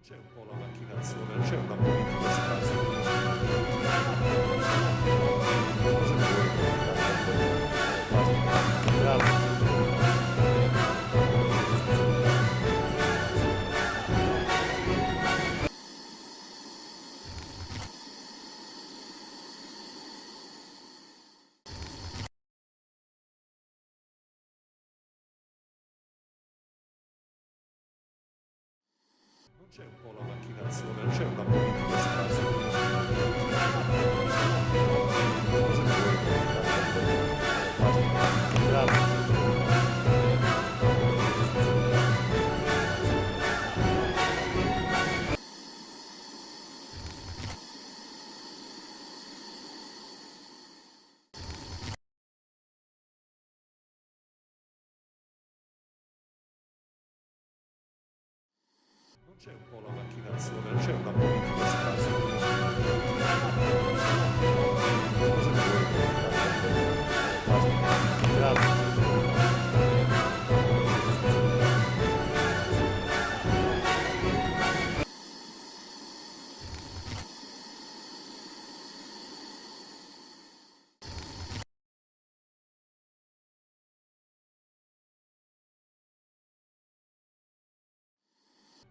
C'è un po' la macchinazione, non c'è una politica scarsa. Bravo. Non c'è un po' la macchinazione, non c'è una politica scarsa. Bravo. Non c'è un po' la macchinazione, non c'è una politica scarsa. Bravo.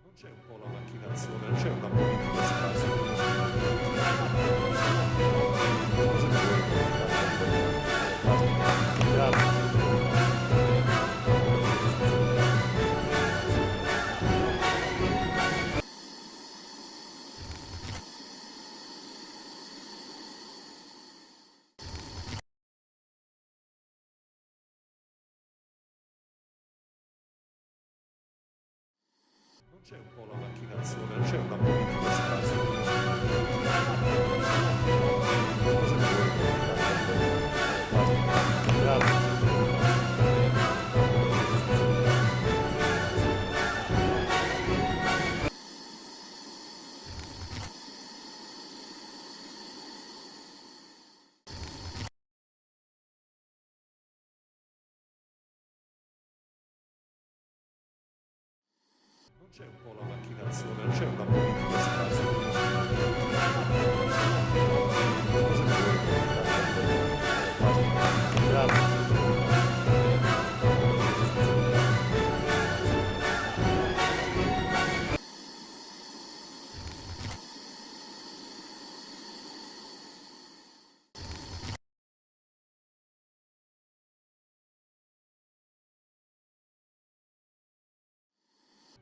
Non c'è un po' la macchinazione, non c'è una politica scarsa. Bravo. Non c'è un po' la macchinazione, non c'è una politica scarsa. Bravo. Non c'è un po' la macchinazione, non c'è una politica scarsa. Bravo.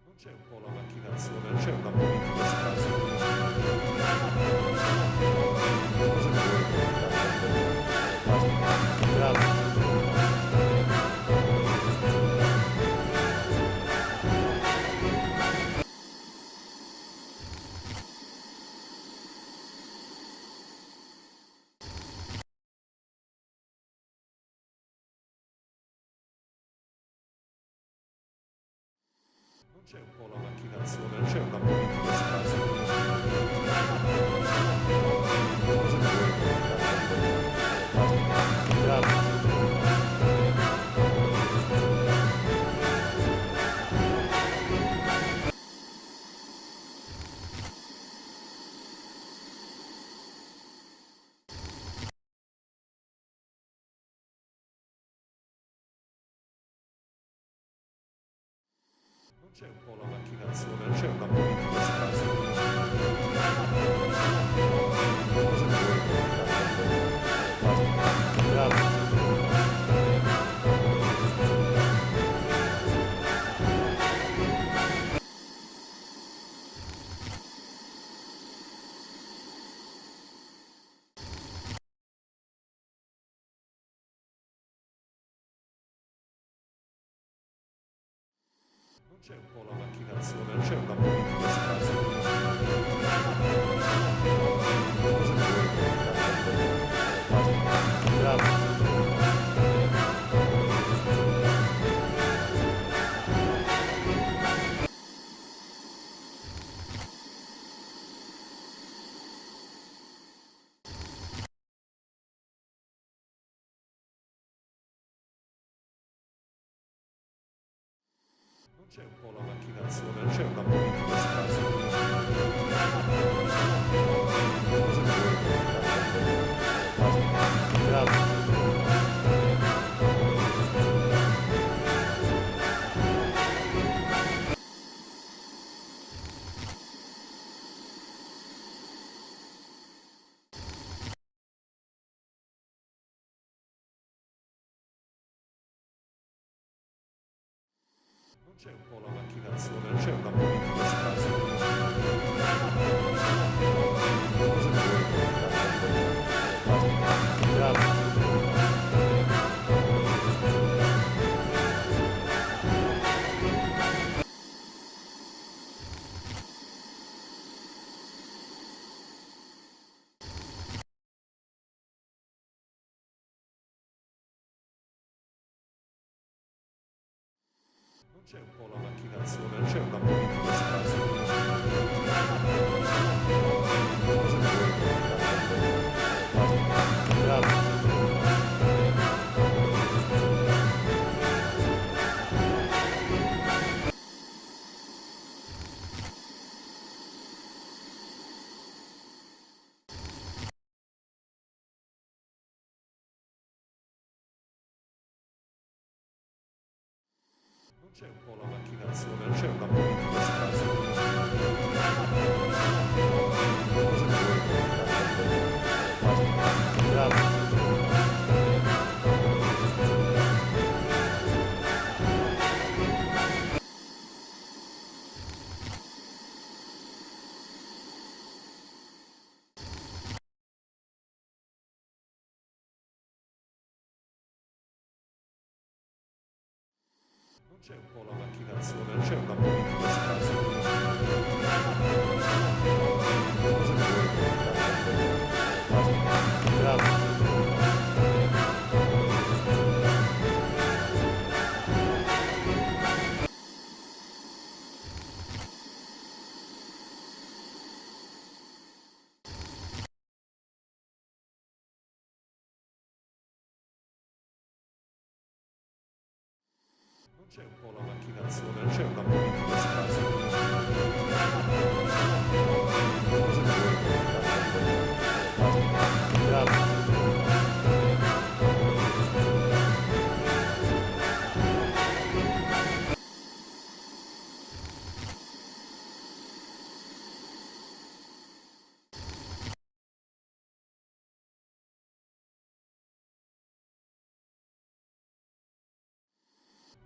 Non c'è un po' la macchinazione, non c'è una politica scarsa. Bravo. Non c'è un po' la macchinazione, non c'è una politica scarsa. Bravo. Non c'è un po' la macchinazione, non c'è una politica scarsa. Bravo. Non c'è un po' la macchinazione, non c'è una politica scarsa. Bravo. Non c'è un po' la macchinazione, non c'è una politica scarsa. Non c'è un po' la macchinazione, non c'è una politica scarsa. Non c'è un po' la macchinazione, non c'è una politica scarsa. Non c'è un po' la macchinazione, non c'è una politica scarsa. Non c'è un po' la macchinazione, non c'è una politica scarsa. Non c'è un po' la macchinazione, non c'è una politica scarsa.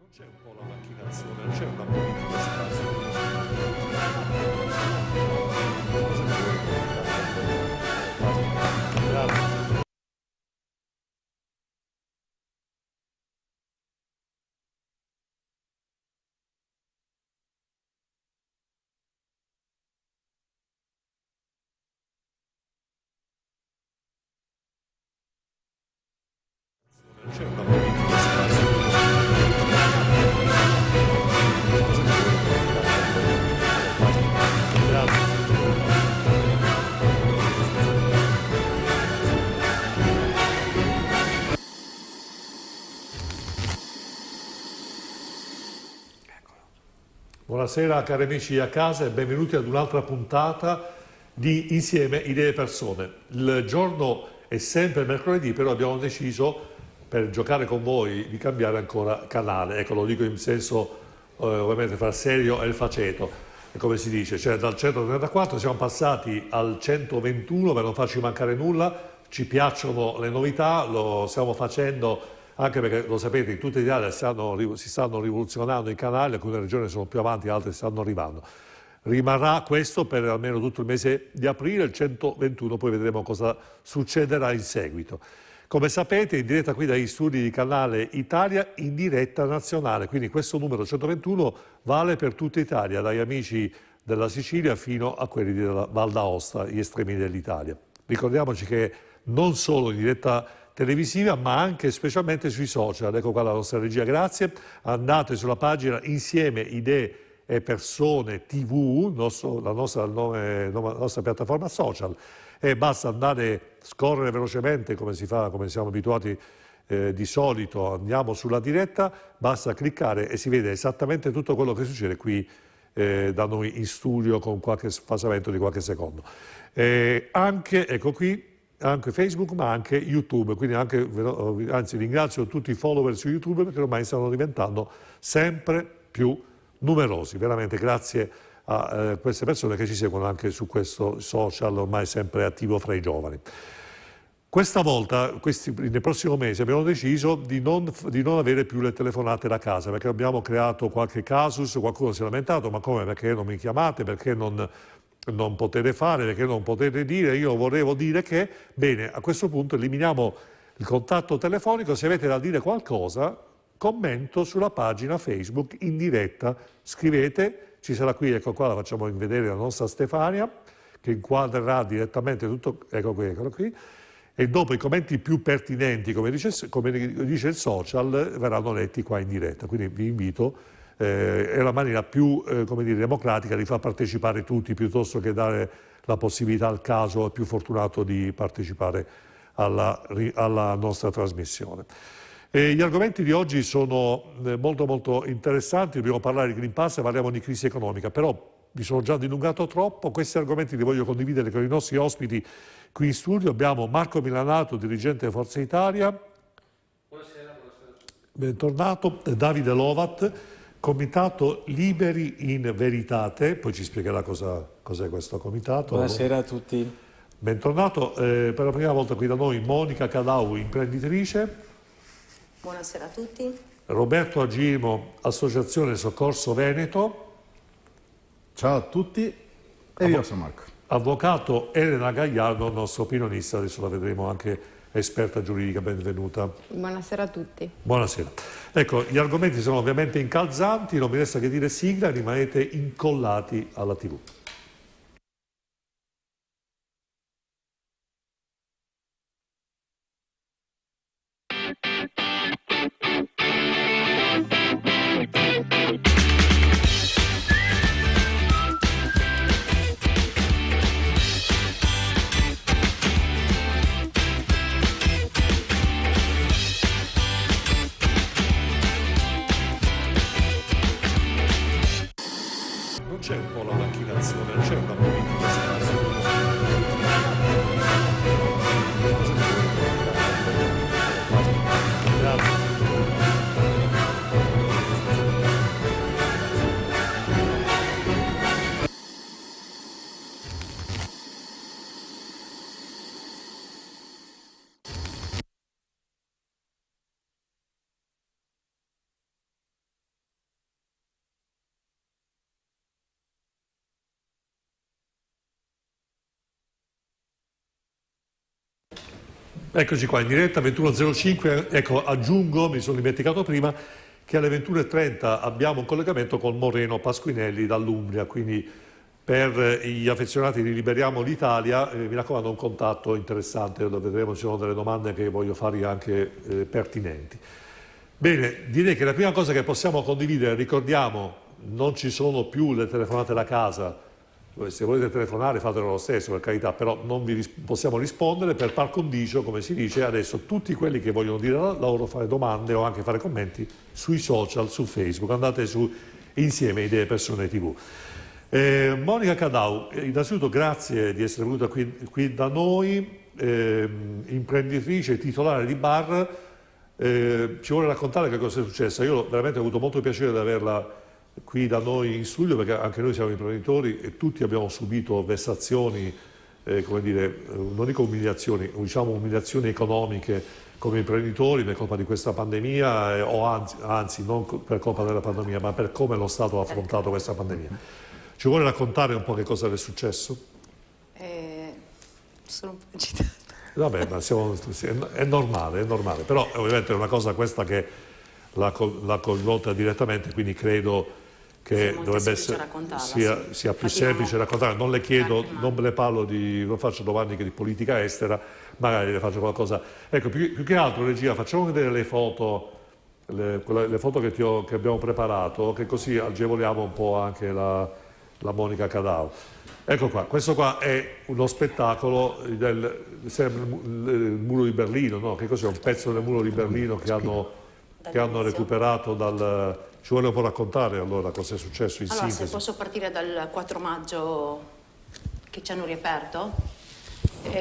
Non c'è un po' la macchinazione, non c'è una politica scarsa. Non c'è una politica scarsa. Buonasera cari amici a casa e benvenuti ad un'altra puntata di Insieme Idee Persone. Il giorno è sempre mercoledì, però abbiamo deciso per giocare con voi di cambiare ancora canale. Ecco, lo dico in senso ovviamente fra il serio e il faceto, come si dice, cioè dal 134 siamo passati al 121 per non farci mancare nulla. Ci piacciono le novità, lo stiamo facendo anche perché lo sapete, in tutta Italia si stanno rivoluzionando i canali, alcune regioni sono più avanti, altre stanno arrivando. Rimarrà questo per almeno tutto il mese di aprile, il 121, poi vedremo cosa succederà in seguito. Come sapete, in diretta qui dagli studi di Canale Italia, in diretta nazionale, quindi questo numero 121 vale per tutta Italia, dagli amici della Sicilia fino a quelli della Val d'Aosta, gli estremi dell'Italia. Ricordiamoci che non solo in diretta televisiva ma anche specialmente sui social. Ecco qua la nostra regia, grazie. Andate sulla pagina Insieme Idee e Persone TV, la nostra piattaforma social, e basta andare, scorrere velocemente come si fa, come siamo abituati di solito, andiamo sulla diretta, basta cliccare e si vede esattamente tutto quello che succede qui da noi in studio con qualche sfasamento di qualche secondo. Anche, ecco qui, anche Facebook ma anche YouTube, quindi anzi ringrazio tutti i follower su YouTube perché ormai stanno diventando sempre più numerosi, veramente grazie a queste persone che ci seguono anche su questo social ormai sempre attivo fra i giovani. Questa volta, nel prossimo mese, abbiamo deciso di non avere più le telefonate da casa, perché abbiamo creato qualche casus, qualcuno si è lamentato, ma come, perché non mi chiamate, perché non potete fare, perché non potete dire. Io volevo dire che, bene, a questo punto eliminiamo il contatto telefonico. Se avete da dire qualcosa, commento sulla pagina Facebook in diretta, scrivete, ci sarà qui, ecco qua, la facciamo vedere la nostra Stefania, che inquadrerà direttamente tutto, eccolo qui, e dopo i commenti più pertinenti, come dice il social, verranno letti qua in diretta. Quindi vi invito, è la maniera più come dire, democratica di far partecipare tutti, piuttosto che dare la possibilità al caso più fortunato di partecipare alla nostra trasmissione. Gli argomenti di oggi sono molto molto interessanti. Dobbiamo parlare di Green Pass e parliamo di crisi economica, però mi sono già dilungato troppo. Questi argomenti li voglio condividere con i nostri ospiti qui in studio. Abbiamo Marco Milanato, dirigente di Forza Italia. Buonasera. Bentornato. Davide Lovat, Comitato Liberi in Veritate, poi ci spiegherà cos'è questo comitato. Buonasera a tutti. Bentornato. Per la prima volta qui da noi Monica Cadau, imprenditrice. Buonasera a tutti. Roberto Agimo, Associazione Soccorso Veneto. Ciao a tutti e io sono Marco. Avvocato Elena Gagliardo, nostro opinionista, adesso la vedremo anche esperta giuridica, benvenuta. Buonasera a tutti. Buonasera. Ecco, gli argomenti sono ovviamente incalzanti, non mi resta che dire sigla, rimanete incollati alla TV. C'è un po' la macchinazione, non c'è una politica scarsa. Eccoci qua in diretta 21.05, ecco aggiungo, mi sono dimenticato prima, che alle 21.30 abbiamo un collegamento con Moreno Pasquinelli dall'Umbria, quindi per gli affezionati di Liberiamo l'Italia, mi raccomando un contatto interessante, lo vedremo, ci sono delle domande che voglio fargli anche pertinenti. Bene, direi che la prima cosa che possiamo condividere, ricordiamo, non ci sono più le telefonate da casa. Se volete telefonare fatelo lo stesso, per carità, però non vi possiamo rispondere per par condicio, come si dice. Adesso tutti quelli che vogliono dire la loro, fare domande o anche fare commenti sui social, su Facebook, andate su Insieme Idee Persone TV. Monica Cadau, innanzitutto grazie di essere venuta qui da noi, imprenditrice, titolare di bar. Ci vuole raccontare che cosa è successo? Io veramente ho avuto molto piacere di averla qui da noi in studio, perché anche noi siamo imprenditori e tutti abbiamo subito vessazioni, come dire, non dico umiliazioni, diciamo umiliazioni economiche come imprenditori per colpa di questa pandemia, o anzi non per colpa della pandemia, ma per come lo Stato ha affrontato questa pandemia. Ci vuole raccontare un po' che cosa è successo? Sono un po' agitata. Vabbè, ma è normale, però ovviamente è una cosa questa che l'ha coinvolta direttamente, quindi credo che dovrebbe essere sia più semplice raccontare. Non le chiedo, non le parlo non faccio domande di politica estera, magari le faccio qualcosa. Ecco, più che altro, regia, facciamo vedere le foto, le foto che abbiamo preparato, che così agevoliamo un po' anche la Monica Cadau. Ecco qua, questo qua è uno spettacolo del muro di Berlino, no? Che cos'è? Un pezzo del muro di Berlino che hanno recuperato dal... Ci vuole un po' raccontare allora cosa è successo in sintesi? Se posso partire dal 4 maggio che ci hanno riaperto.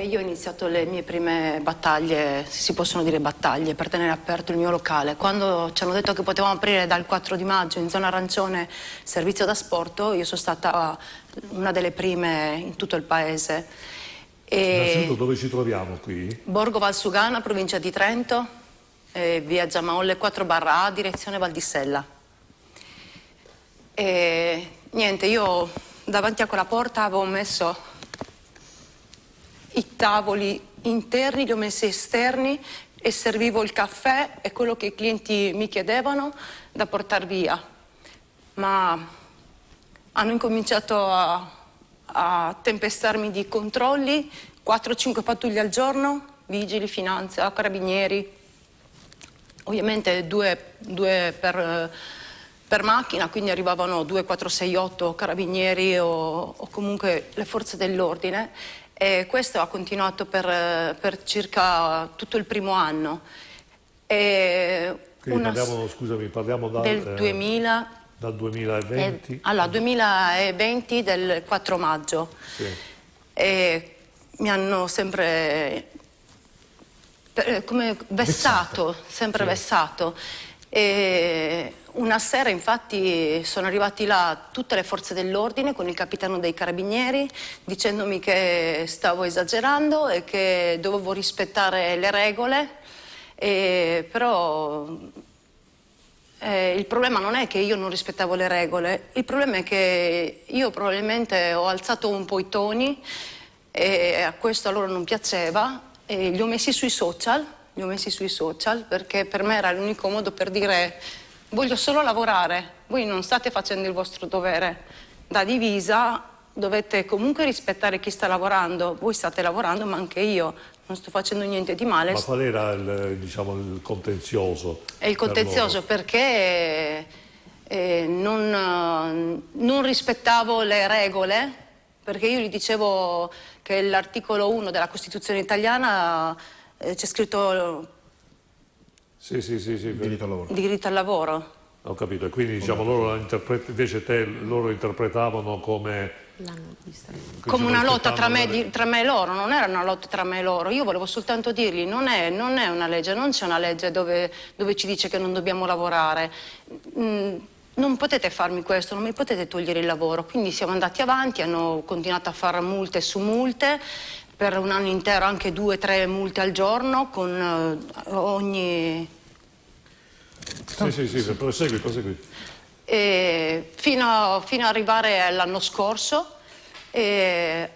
Io ho iniziato le mie prime battaglie, se si possono dire battaglie, per tenere aperto il mio locale. Quando ci hanno detto che potevamo aprire dal 4 di maggio in zona arancione servizio da asporto, io sono stata una delle prime in tutto il paese. Innanzitutto dove ci troviamo qui? Borgo Valsugana, provincia di Trento, via Giamaolle 4/A, direzione Val di Sella. E niente, io davanti a quella porta avevo messo i tavoli interni, li ho messi esterni e servivo il caffè e quello che i clienti mi chiedevano da portare via. Ma hanno incominciato a tempestarmi di controlli, 4-5 pattuglie al giorno, vigili, finanza, carabinieri, ovviamente due per macchina, quindi arrivavano 2, 4, 6, 8 carabinieri o comunque le forze dell'ordine, e questo ha continuato per circa tutto il primo anno. Quindi parliamo del 2000. Dal 2020? Allora, 2020 del 4 maggio. Sì. E mi hanno sempre come vessato, sempre Sì. vessato. E una sera infatti sono arrivati là tutte le forze dell'ordine con il capitano dei carabinieri dicendomi che stavo esagerando e che dovevo rispettare le regole, però il problema non è che io non rispettavo le regole, il problema è che io probabilmente ho alzato un po' i toni e a questo a loro non piaceva e li ho messi sui social perché per me era l'unico modo per dire voglio solo lavorare, voi non state facendo il vostro dovere da divisa, dovete comunque rispettare chi sta lavorando, voi state lavorando ma anche io non sto facendo niente di male. Ma qual era il contenzioso? È il contenzioso perché non rispettavo le regole, perché io gli dicevo che l'articolo 1 della Costituzione italiana c'è scritto Sì. Diritto al lavoro. diritto al lavoro. Ho capito, e quindi loro invece loro interpretavano come Una lotta tra me e loro, non era una lotta tra me e loro, io volevo soltanto dirgli non è una legge, non c'è una legge dove ci dice che non dobbiamo lavorare, non potete farmi questo, non mi potete togliere il lavoro, quindi siamo andati avanti, hanno continuato a fare multe su multe, per un anno intero anche 2-3 multe al giorno con ogni... Sì, prosegui. Fino ad arrivare all'anno scorso,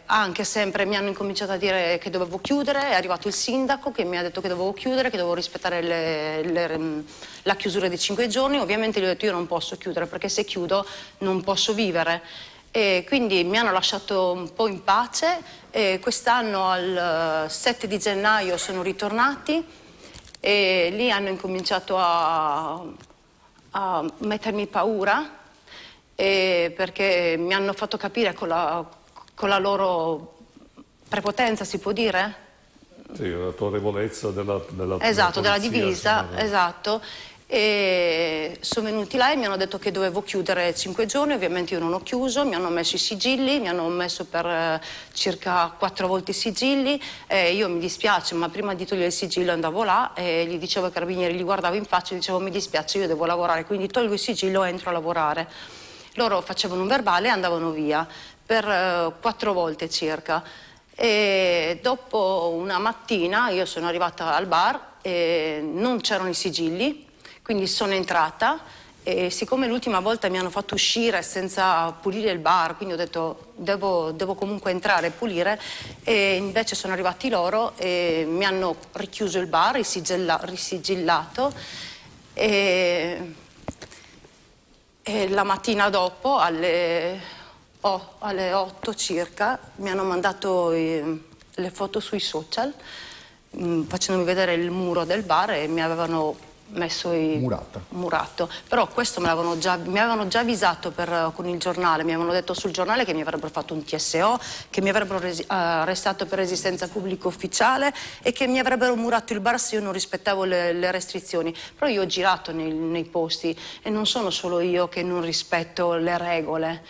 anche sempre mi hanno incominciato a dire che dovevo chiudere, è arrivato il sindaco che mi ha detto che dovevo chiudere, che dovevo rispettare la chiusura di 5 giorni, ovviamente gli ho detto io non posso chiudere perché se chiudo non posso vivere. E quindi mi hanno lasciato un po' in pace e quest'anno al 7 di gennaio sono ritornati e lì hanno incominciato a mettermi paura perché mi hanno fatto capire con la loro prepotenza, si può dire? Sì, l'autorevolezza della Esatto, della polizia, divisa, insomma. esatto. E sono venuti là e mi hanno detto che dovevo chiudere 5 giorni, ovviamente io non ho chiuso, mi hanno messo i sigilli, mi hanno messo per circa 4 volte i sigilli, io mi dispiace, ma prima di togliere il sigillo andavo là e gli dicevo ai carabinieri, li guardavo in faccia e dicevo mi dispiace, io devo lavorare, quindi tolgo il sigillo e entro a lavorare. Loro facevano un verbale e andavano via per 4 volte circa. E dopo una mattina io sono arrivata al bar e non c'erano i sigilli, quindi sono entrata e siccome l'ultima volta mi hanno fatto uscire senza pulire il bar, quindi ho detto devo comunque entrare e pulire, e invece sono arrivati loro e mi hanno richiuso il bar, risigillato e la mattina dopo alle 8 circa mi hanno mandato le foto sui social facendomi vedere il muro del bar e mi avevano messo murato, però questo mi avevano già avvisato con il giornale, mi avevano detto sul giornale che mi avrebbero fatto un TSO, che mi avrebbero arrestato per resistenza pubblica ufficiale e che mi avrebbero murato il bar se io non rispettavo le restrizioni, però io ho girato nei posti e non sono solo io che non rispetto le regole,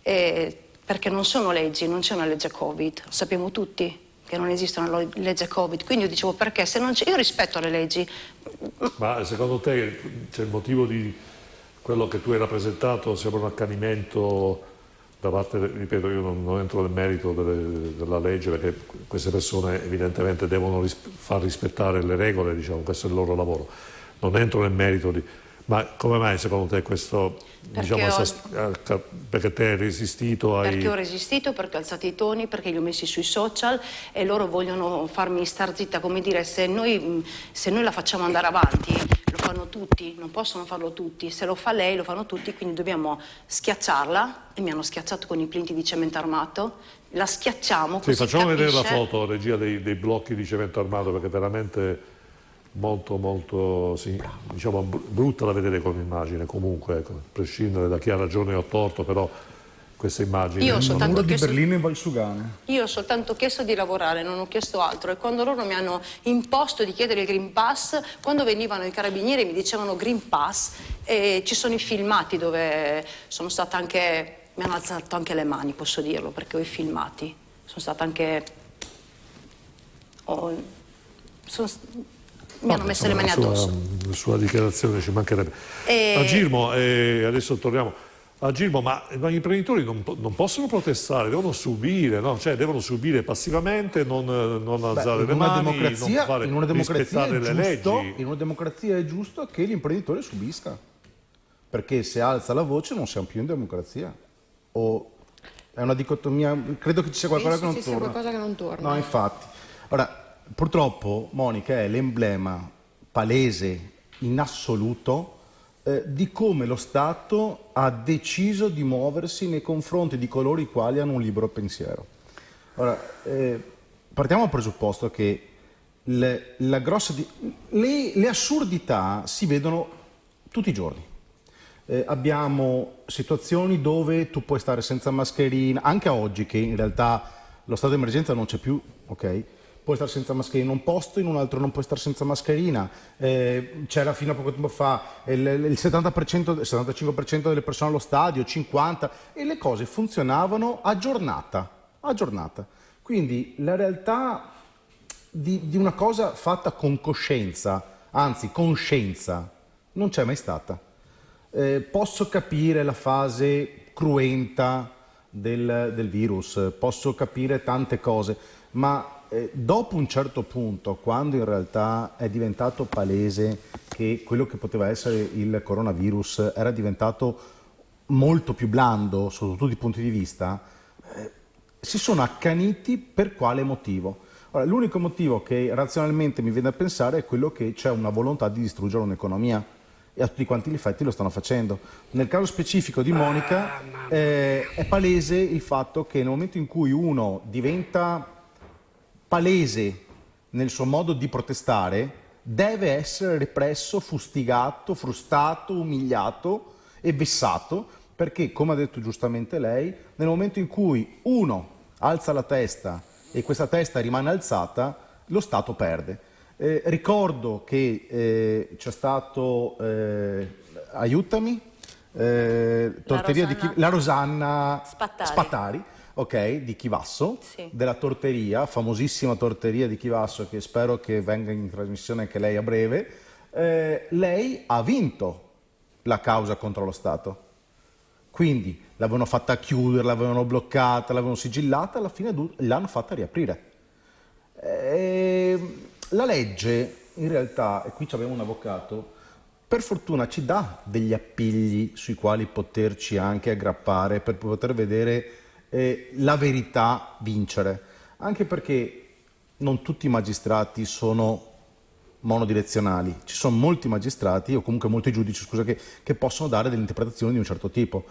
perché non sono leggi, non c'è una legge Covid, lo sappiamo tutti che non esiste una legge Covid, quindi io dicevo perché se non c'è, io rispetto le leggi. Ma secondo te c'è il motivo di quello che tu hai rappresentato, sembra un accanimento da parte, ripeto, io non entro nel merito della legge, perché queste persone evidentemente devono far rispettare le regole, diciamo, questo è il loro lavoro. Non entro nel merito di... Ma come mai secondo te questo, diciamo, perché te hai resistito ai... Perché ho resistito, perché ho alzato i toni, perché li ho messi sui social e loro vogliono farmi star zitta, come dire, se noi la facciamo andare avanti, lo fanno tutti, non possono farlo tutti, se lo fa lei lo fanno tutti, quindi dobbiamo schiacciarla, e mi hanno schiacciato con i plinti di cemento armato, la schiacciamo, così facciamo vedere la capisce. foto, regia, dei blocchi di cemento armato, perché veramente... molto sì, diciamo, brutta da vedere come immagine, comunque, ecco, a prescindere da chi ha ragione o torto, però questa immagine... Io ho Il soltanto muro di chiesto... Berlino in Valsugana. Io ho soltanto chiesto di lavorare, non ho chiesto altro, e quando loro mi hanno imposto di chiedere il Green Pass, quando venivano i carabinieri mi dicevano Green Pass, e ci sono i filmati dove sono stata anche, mi hanno alzato anche le mani, posso dirlo, perché ho i filmati, sono stata anche... mi hanno messo le mani addosso. La sua dichiarazione ci mancherebbe. A Girmo, adesso torniamo... A Girmo, ma gli imprenditori non possono protestare, devono subire, no? Cioè devono subire passivamente, non alzare le mani, non fare rispettare le leggi. In una democrazia è giusto che l'imprenditore subisca, perché se alza la voce non siamo più in democrazia. O è una dicotomia, credo che ci sia qualcosa che non torna. Qualcosa che non torna. No, infatti. Ora, purtroppo Monica è l'emblema palese in assoluto di come lo Stato ha deciso di muoversi nei confronti di coloro i quali hanno un libero pensiero. Ora, partiamo dal presupposto che le assurdità si vedono tutti i giorni. Abbiamo situazioni dove tu puoi stare senza mascherina, anche oggi che in realtà lo stato di emergenza non c'è più, ok? Puoi stare senza mascherina in un posto, in un altro non puoi stare senza mascherina. C'era fino a poco tempo fa il 70%, il 75% delle persone allo stadio, 50%, e le cose funzionavano a giornata. Quindi la realtà di una cosa fatta con coscienza, anzi coscienza, non c'è mai stata. Posso capire la fase cruenta del virus, posso capire tante cose, ma dopo un certo punto, quando in realtà è diventato palese che quello che poteva essere il coronavirus era diventato molto più blando sotto tutti i punti di vista, si sono accaniti per quale motivo? Ora, l'unico motivo che razionalmente mi viene a pensare è quello che c'è una volontà di distruggere un'economia, e a tutti quanti gli effetti lo stanno facendo. Nel caso specifico di Monica è palese il fatto che nel momento in cui uno diventa palese nel suo modo di protestare, deve essere represso, fustigato, frustato, umiliato e vessato, perché, come ha detto giustamente lei, nel momento in cui uno alza la testa e questa testa rimane alzata, lo Stato perde. Ricordo che c'è stato, aiutami, torteria la Rosanna Spattari, ok, di Chivasso, sì, della torteria, famosissima torteria di Chivasso, che spero che venga in trasmissione anche lei a breve. Lei ha vinto la causa contro lo Stato, quindi l'avevano fatta chiudere, l'avevano bloccata, l'avevano sigillata, alla fine l'hanno fatta riaprire. La legge, in realtà, e qui abbiamo un avvocato, per fortuna ci dà degli appigli sui quali poterci anche aggrappare per poter vedere la verità vincere, anche perché non tutti i magistrati sono monodirezionali, ci sono molti magistrati o comunque molti giudici, scusa, che possono dare delle interpretazioni di un certo tipo.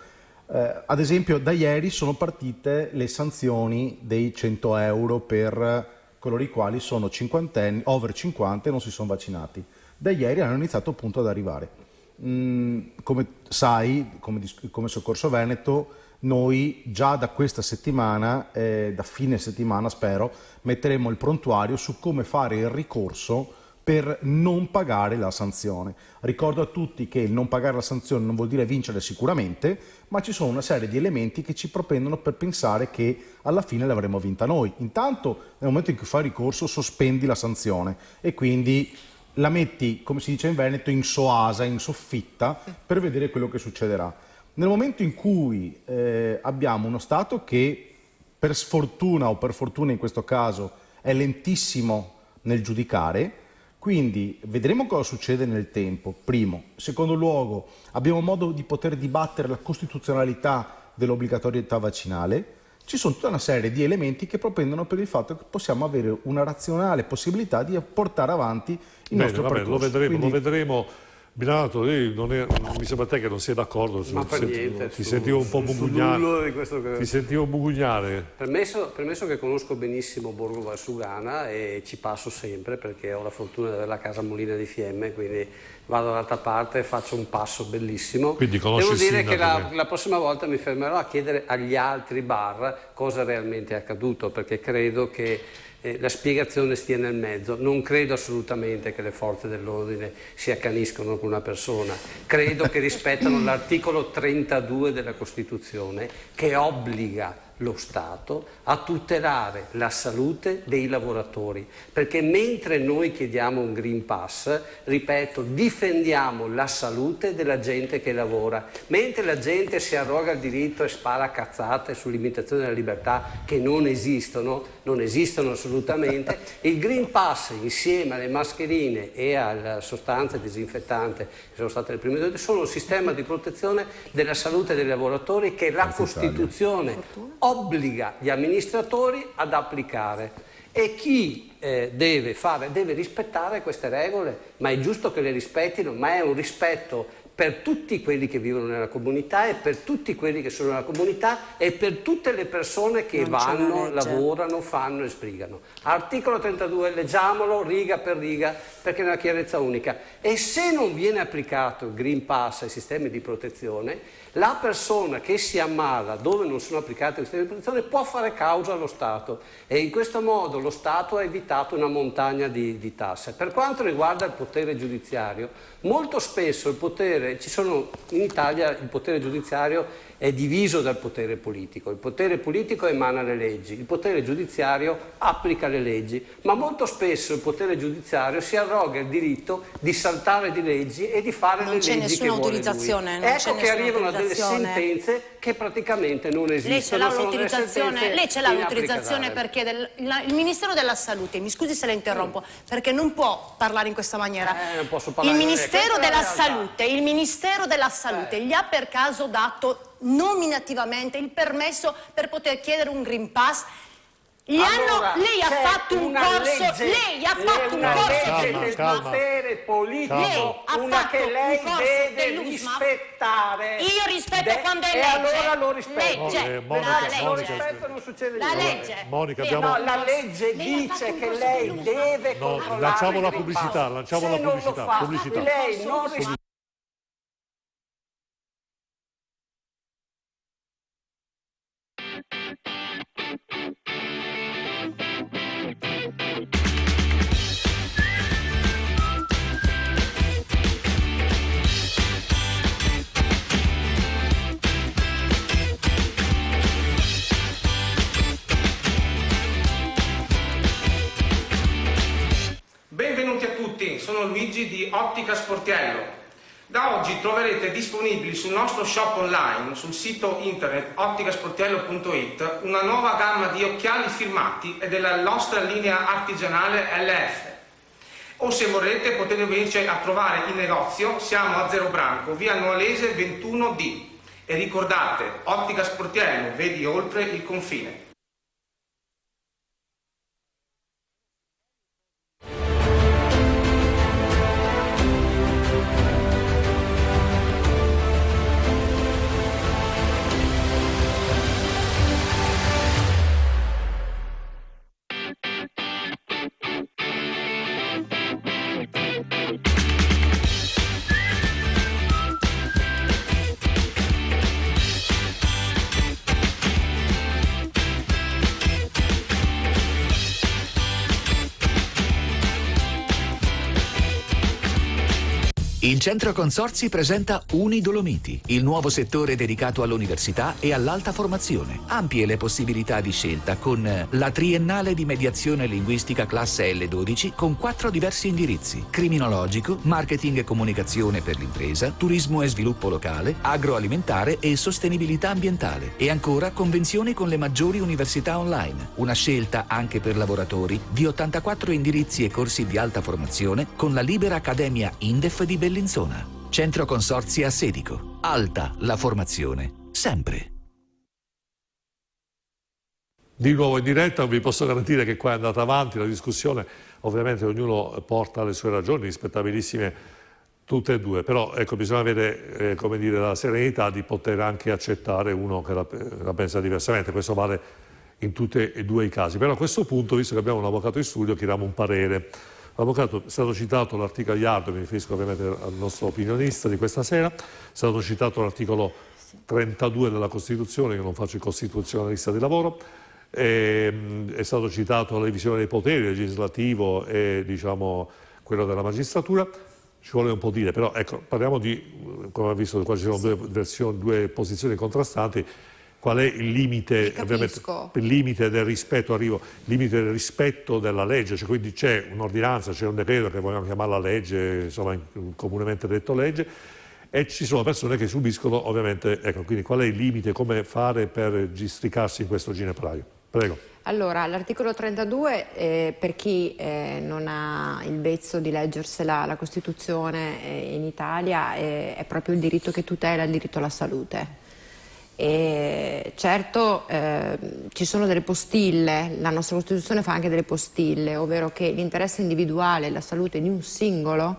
Ad esempio, da ieri sono partite le sanzioni dei 100 euro per coloro i quali sono cinquantenni, over 50 e non si sono vaccinati. Da ieri hanno iniziato appunto ad arrivare. Come sai, come Soccorso Veneto, noi già da questa settimana, da fine settimana spero, metteremo il prontuario su come fare il ricorso per non pagare la sanzione. Ricordo a tutti che il non pagare la sanzione non vuol dire vincere sicuramente, ma ci sono una serie di elementi che ci propendono per pensare che alla fine l'avremo vinta noi. Intanto, nel momento in cui fai ricorso, sospendi la sanzione e quindi la metti, come si dice in Veneto, in soasa, in soffitta, per vedere quello che succederà. Nel momento in cui abbiamo uno Stato che per sfortuna o per fortuna in questo caso è lentissimo nel giudicare, quindi vedremo cosa succede nel tempo, primo. Secondo luogo, abbiamo modo di poter dibattere la costituzionalità dell'obbligatorietà vaccinale. Ci sono tutta una serie di elementi che propendono per il fatto che possiamo avere una razionale possibilità di portare avanti il nostro percorso. Lo vedremo, Quindi, lo vedremo. Minato, mi sembra a te che non sei d'accordo, Ma per niente, ti sentivo un po' mugugnare. Ti sentivo mugugnare. Premesso che conosco benissimo Borgo Valsugana e ci passo sempre perché ho la fortuna di avere la casa Molina di Fiemme, quindi vado dall'altra parte e faccio un passo bellissimo. Quindi conosci Devo il dire che sindaco, la prossima volta mi fermerò a chiedere agli altri bar cosa realmente è accaduto, perché credo che la spiegazione stia nel mezzo. Non credo assolutamente che le forze dell'ordine si accaniscono con una persona, credo che rispettano l'articolo 32 della Costituzione che obbliga lo Stato a tutelare la salute dei lavoratori, perché mentre noi chiediamo un Green Pass, ripeto, difendiamo la salute della gente che lavora, mentre la gente si arroga il diritto e spara cazzate su limitazioni della libertà che non esistono assolutamente, il Green Pass insieme alle mascherine e alla sostanza disinfettante che sono state le prime due sono un sistema di protezione della salute dei lavoratori che la Costituzione obbliga gli amministratori ad applicare, e chi deve rispettare queste regole, ma è giusto che le rispettino, ma è un rispetto per tutti quelli che vivono nella comunità e per tutti quelli che sono nella comunità e per tutte le persone che vanno, lavorano, fanno e sbrigano. Articolo 32, leggiamolo riga per riga perché è una chiarezza unica. E se non viene applicato il Green Pass ai sistemi di protezione, la persona che si ammala dove non sono applicati i sistemi di protezione può fare causa allo Stato, e in questo modo lo Stato ha evitato una montagna di tasse. Per quanto riguarda il potere giudiziario, molto spesso in Italia il potere giudiziario è diviso dal potere politico. Il potere politico emana le leggi, il potere giudiziario applica le leggi, ma molto spesso il potere giudiziario si arroga il diritto di saltare di leggi e di fare le leggi che vuole lui. Ecco che arrivano delle sentenze che praticamente non esistono. Lei ce l'ha l'autorizzazione perché il Ministero della Salute, mi scusi se la interrompo, perché non può parlare in questa maniera. Non posso parlare. Il Ministero della Salute gli ha per caso dato nominativamente il permesso per poter chiedere un Green Pass? Lei ha fatto un corso, lei ha fatto un corso del potere politico, una che lei deve rispettare. Io rispetto quando è legge. E allora lo rispetto. Legge. Lo rispetto, non succede niente. La legge. Monica, No, la legge dice che lei deve controllare. Lanciamo la pubblicità, pubblicità. Lei non rispetta. Benvenuti a tutti, sono Luigi di Ottica Sportiello. Da oggi troverete disponibili sul nostro shop online, sul sito internet otticasportiello.it, una nuova gamma di occhiali firmati e della nostra linea artigianale LF. O se vorrete potete venirci a trovare in negozio, siamo a Zero Branco, via Noalese 21D. E ricordate, Ottica Sportiello, vedi oltre il confine. Il Centro Consorzi presenta Unidolomiti, il nuovo settore dedicato all'università e all'alta formazione. Ampie le possibilità di scelta con la triennale di mediazione linguistica classe L12 con 4 diversi indirizzi: criminologico, marketing e comunicazione per l'impresa, turismo e sviluppo locale, agroalimentare e sostenibilità ambientale. E ancora convenzioni con le maggiori università online. Una scelta anche per lavoratori di 84 indirizzi e corsi di alta formazione con la Libera Accademia Indef di Bellinzona. Centro Consorzi a Sedico. Alta la formazione, sempre. Di nuovo in diretta, vi posso garantire che qua è andata avanti la discussione, ovviamente ognuno porta le sue ragioni, rispettabilissime tutte e due, però ecco, bisogna avere come dire, la serenità di poter anche accettare uno che la pensa diversamente, questo vale in tutti e due i casi. Però a questo punto, visto che abbiamo un avvocato in studio, chiediamo un parere. L'avvocato, è stato citato l'articolo Iardo, mi riferisco ovviamente al nostro opinionista di questa sera, è stato citato l'articolo 32 della Costituzione, io non faccio il costituzionalista di lavoro, è stato citato la divisione dei poteri, legislativo e diciamo quello della magistratura, ci vuole un po' dire, però ecco, parliamo di, come ha visto qua ci sono due posizioni contrastanti. Qual è il limite, ovviamente, il limite del rispetto, il limite del rispetto della legge, cioè quindi c'è un'ordinanza, c'è un decreto che vogliamo chiamarla legge, insomma comunemente detto legge, e ci sono persone che subiscono ovviamente, ecco, quindi qual è il limite, come fare per districarsi in questo ginepraio? Prego. Allora, l'articolo 32, per chi non ha il vezzo di leggersela la Costituzione in Italia, è proprio il diritto che tutela il diritto alla salute. E certo ci sono delle postille, la nostra Costituzione fa anche delle postille, ovvero che l'interesse individuale, la salute di un singolo,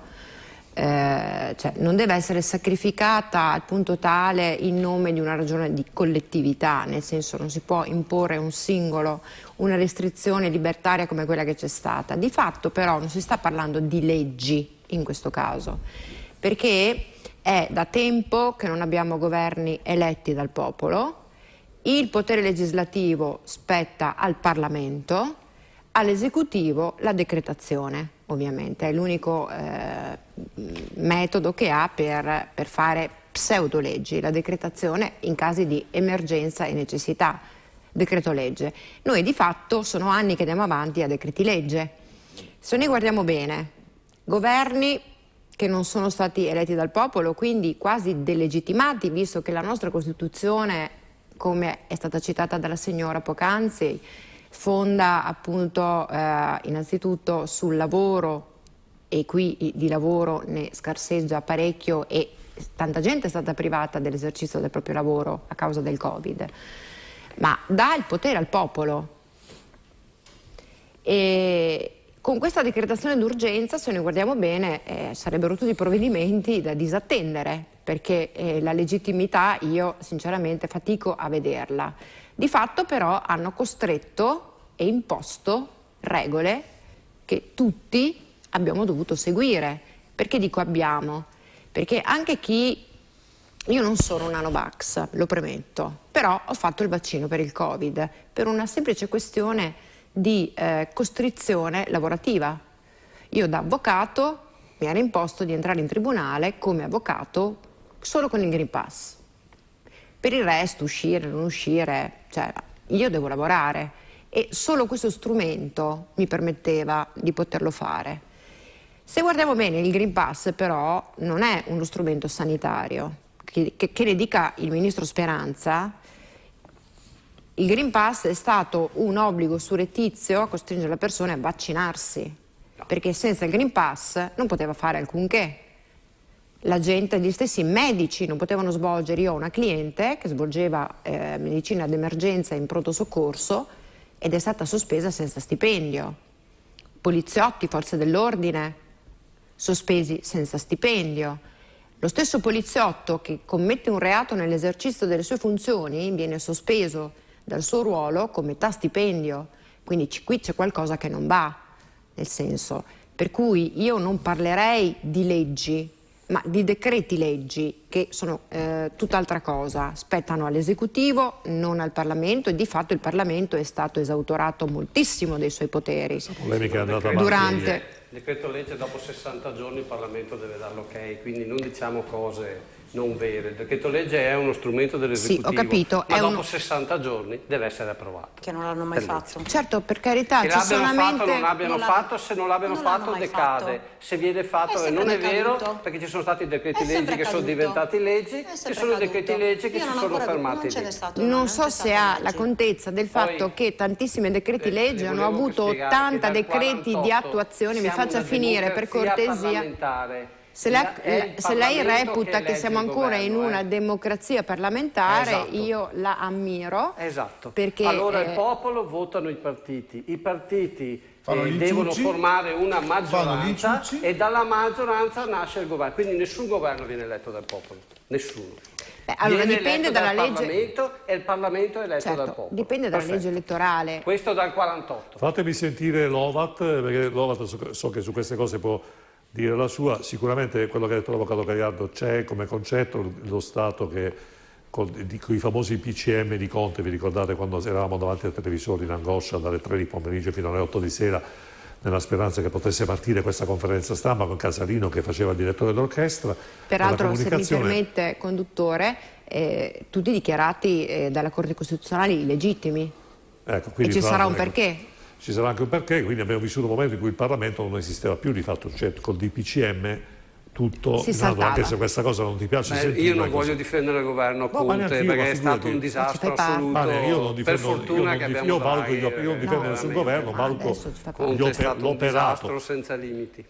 cioè non deve essere sacrificata al punto tale in nome di una ragione di collettività, nel senso non si può imporre a un singolo una restrizione libertaria come quella che c'è stata. Di fatto però non si sta parlando di leggi in questo caso, perché è da tempo che non abbiamo governi eletti dal popolo, il potere legislativo spetta al Parlamento, all'esecutivo la decretazione, ovviamente, è l'unico metodo che ha per fare pseudoleggi, la decretazione in casi di emergenza e necessità, decreto legge. Noi di fatto sono anni che andiamo avanti a decreti legge. Se noi guardiamo bene, governi che non sono stati eletti dal popolo, quindi quasi delegittimati, visto che la nostra Costituzione, come è stata citata dalla signora poc'anzi, fonda appunto innanzitutto sul lavoro, e qui di lavoro ne scarseggia parecchio e tanta gente è stata privata dell'esercizio del proprio lavoro a causa del Covid, ma dà il potere al popolo. E con questa decretazione d'urgenza, se noi guardiamo bene, sarebbero tutti provvedimenti da disattendere, perché la legittimità io sinceramente fatico a vederla. Di fatto però hanno costretto e imposto regole che tutti abbiamo dovuto seguire. Perché dico abbiamo? Perché anche chi... Io non sono una Novax, lo premetto, però ho fatto il vaccino per il Covid, per una semplice questione di costrizione lavorativa. Io da avvocato mi era imposto di entrare in tribunale come avvocato solo con il Green Pass. Per il resto, uscire, non uscire, cioè io devo lavorare e solo questo strumento mi permetteva di poterlo fare. Se guardiamo bene, il Green Pass però non è uno strumento sanitario, che ne dica il ministro Speranza. Il Green Pass è stato un obbligo surrettizio a costringere la persona a vaccinarsi, perché senza il Green Pass non poteva fare alcunché. La gente, gli stessi medici non potevano svolgere. Io ho una cliente che svolgeva medicina d'emergenza in pronto soccorso ed è stata sospesa senza stipendio. Poliziotti, forze dell'ordine, sospesi senza stipendio. Lo stesso poliziotto che commette un reato nell'esercizio delle sue funzioni viene sospeso dal suo ruolo con metà stipendio, quindi qui c'è qualcosa che non va, nel senso, per cui io non parlerei di leggi, ma di decreti leggi che sono tutt'altra cosa, spettano all'esecutivo, non al Parlamento, e di fatto il Parlamento è stato esautorato moltissimo dei suoi poteri. Questa polemica è andata avanti decreto legge dopo 60 giorni il Parlamento deve dare l'ok, quindi non diciamo cose non vere. Il decreto legge è uno strumento dell'esecutivo, sì, ho capito, ma è dopo 60 giorni deve essere approvato. Che non l'hanno mai fatto. Certo, per carità, Che ci l'abbiano solamente... fatto o non l'abbiano fatto, se non l'abbiano non l'hanno fatto mai decade. fatto. Se viene fatto e non è vero, perché ci sono stati decreti leggi che sono diventati leggi, ci sono decreti leggi che si sono fermati lì. Non so se ha la contezza del fatto che tantissimi decreti legge hanno avuto 80 decreti di attuazione. Mi faccia finire, per cortesia. Se lei reputa che siamo ancora in una democrazia parlamentare, esatto, io la ammiro. Esatto. Perché, allora il popolo votano i partiti devono formare una maggioranza e dalla maggioranza nasce il governo. Quindi nessun governo viene eletto dal popolo, nessuno. Allora viene dipende dalla legge. Parlamento e il Parlamento è eletto dal popolo. Dipende dalla legge elettorale. Questo dal 48. Fatemi sentire Lovat, perché Lovat so che su queste cose può dire la sua. Sicuramente quello che ha detto l'avvocato Gagliardo c'è come concetto, lo Stato che con i famosi PCM di Conte, vi ricordate quando eravamo davanti al televisore in angoscia dalle 3 di pomeriggio fino alle 8 di sera nella speranza che potesse partire questa conferenza stampa con Casalino che faceva il direttore dell'orchestra. Peraltro, se mi permette, conduttore, tutti dichiarati dalla Corte Costituzionale illegittimi. Ecco, e ci sarà un perché. Ci sarà anche un perché, quindi abbiamo vissuto un momento in cui il Parlamento non esisteva più di fatto, cioè col DPCM tutto, anche se questa cosa non ti piace sentire. Io non voglio difendere il governo Conte perché è stato un disastro assoluto. Per fortuna che abbiamo io non difendo nessun governo, valuto Conte è stato un disastro senza limiti.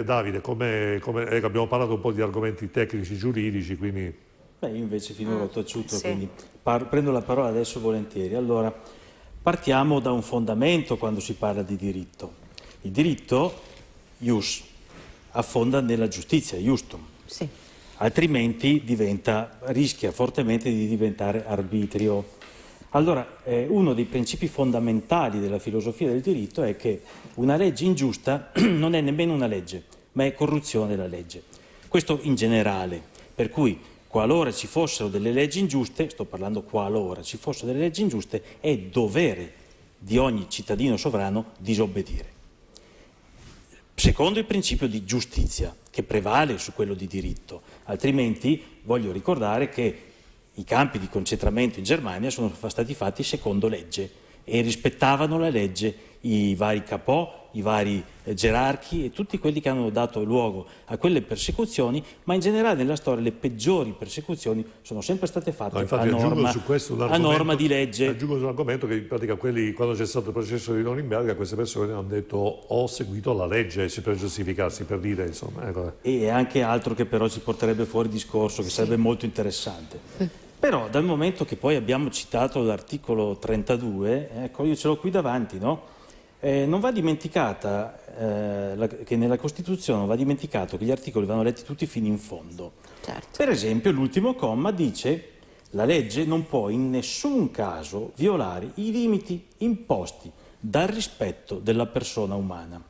Davide, abbiamo parlato un po' di argomenti tecnici, giuridici, quindi... Io invece finora ho taciuto, quindi prendo la parola adesso volentieri. Allora, partiamo da un fondamento quando si parla di diritto. Il diritto, ius, affonda nella giustizia, iustum. Sì. Altrimenti rischia fortemente di diventare arbitrio. Allora, uno dei principi fondamentali della filosofia del diritto è che una legge ingiusta non è nemmeno una legge, ma è corruzione della legge. Questo in generale, per cui qualora ci fossero delle leggi ingiuste, sto parlando qualora ci fossero delle leggi ingiuste, è dovere di ogni cittadino sovrano disobbedire. Secondo il principio di giustizia, che prevale su quello di diritto. Altrimenti voglio ricordare che i campi di concentramento in Germania sono stati fatti secondo legge e rispettavano la legge i vari capò, i vari gerarchi e tutti quelli che hanno dato luogo a quelle persecuzioni, ma in generale nella storia le peggiori persecuzioni sono sempre state fatte a norma di legge. Aggiungo sull'argomento che in pratica quando c'è stato il processo di Norimberga queste persone hanno detto ho seguito la legge per giustificarsi, per dire insomma. Ecco. E anche altro che però ci porterebbe fuori discorso che sarebbe molto interessante. Però dal momento che poi abbiamo citato l'articolo 32, ecco io ce l'ho qui davanti, no? Non va dimenticata che nella Costituzione non va dimenticato che gli articoli vanno letti tutti fino in fondo. Certo. Per esempio l'ultimo comma dice la legge non può in nessun caso violare i limiti imposti dal rispetto della persona umana.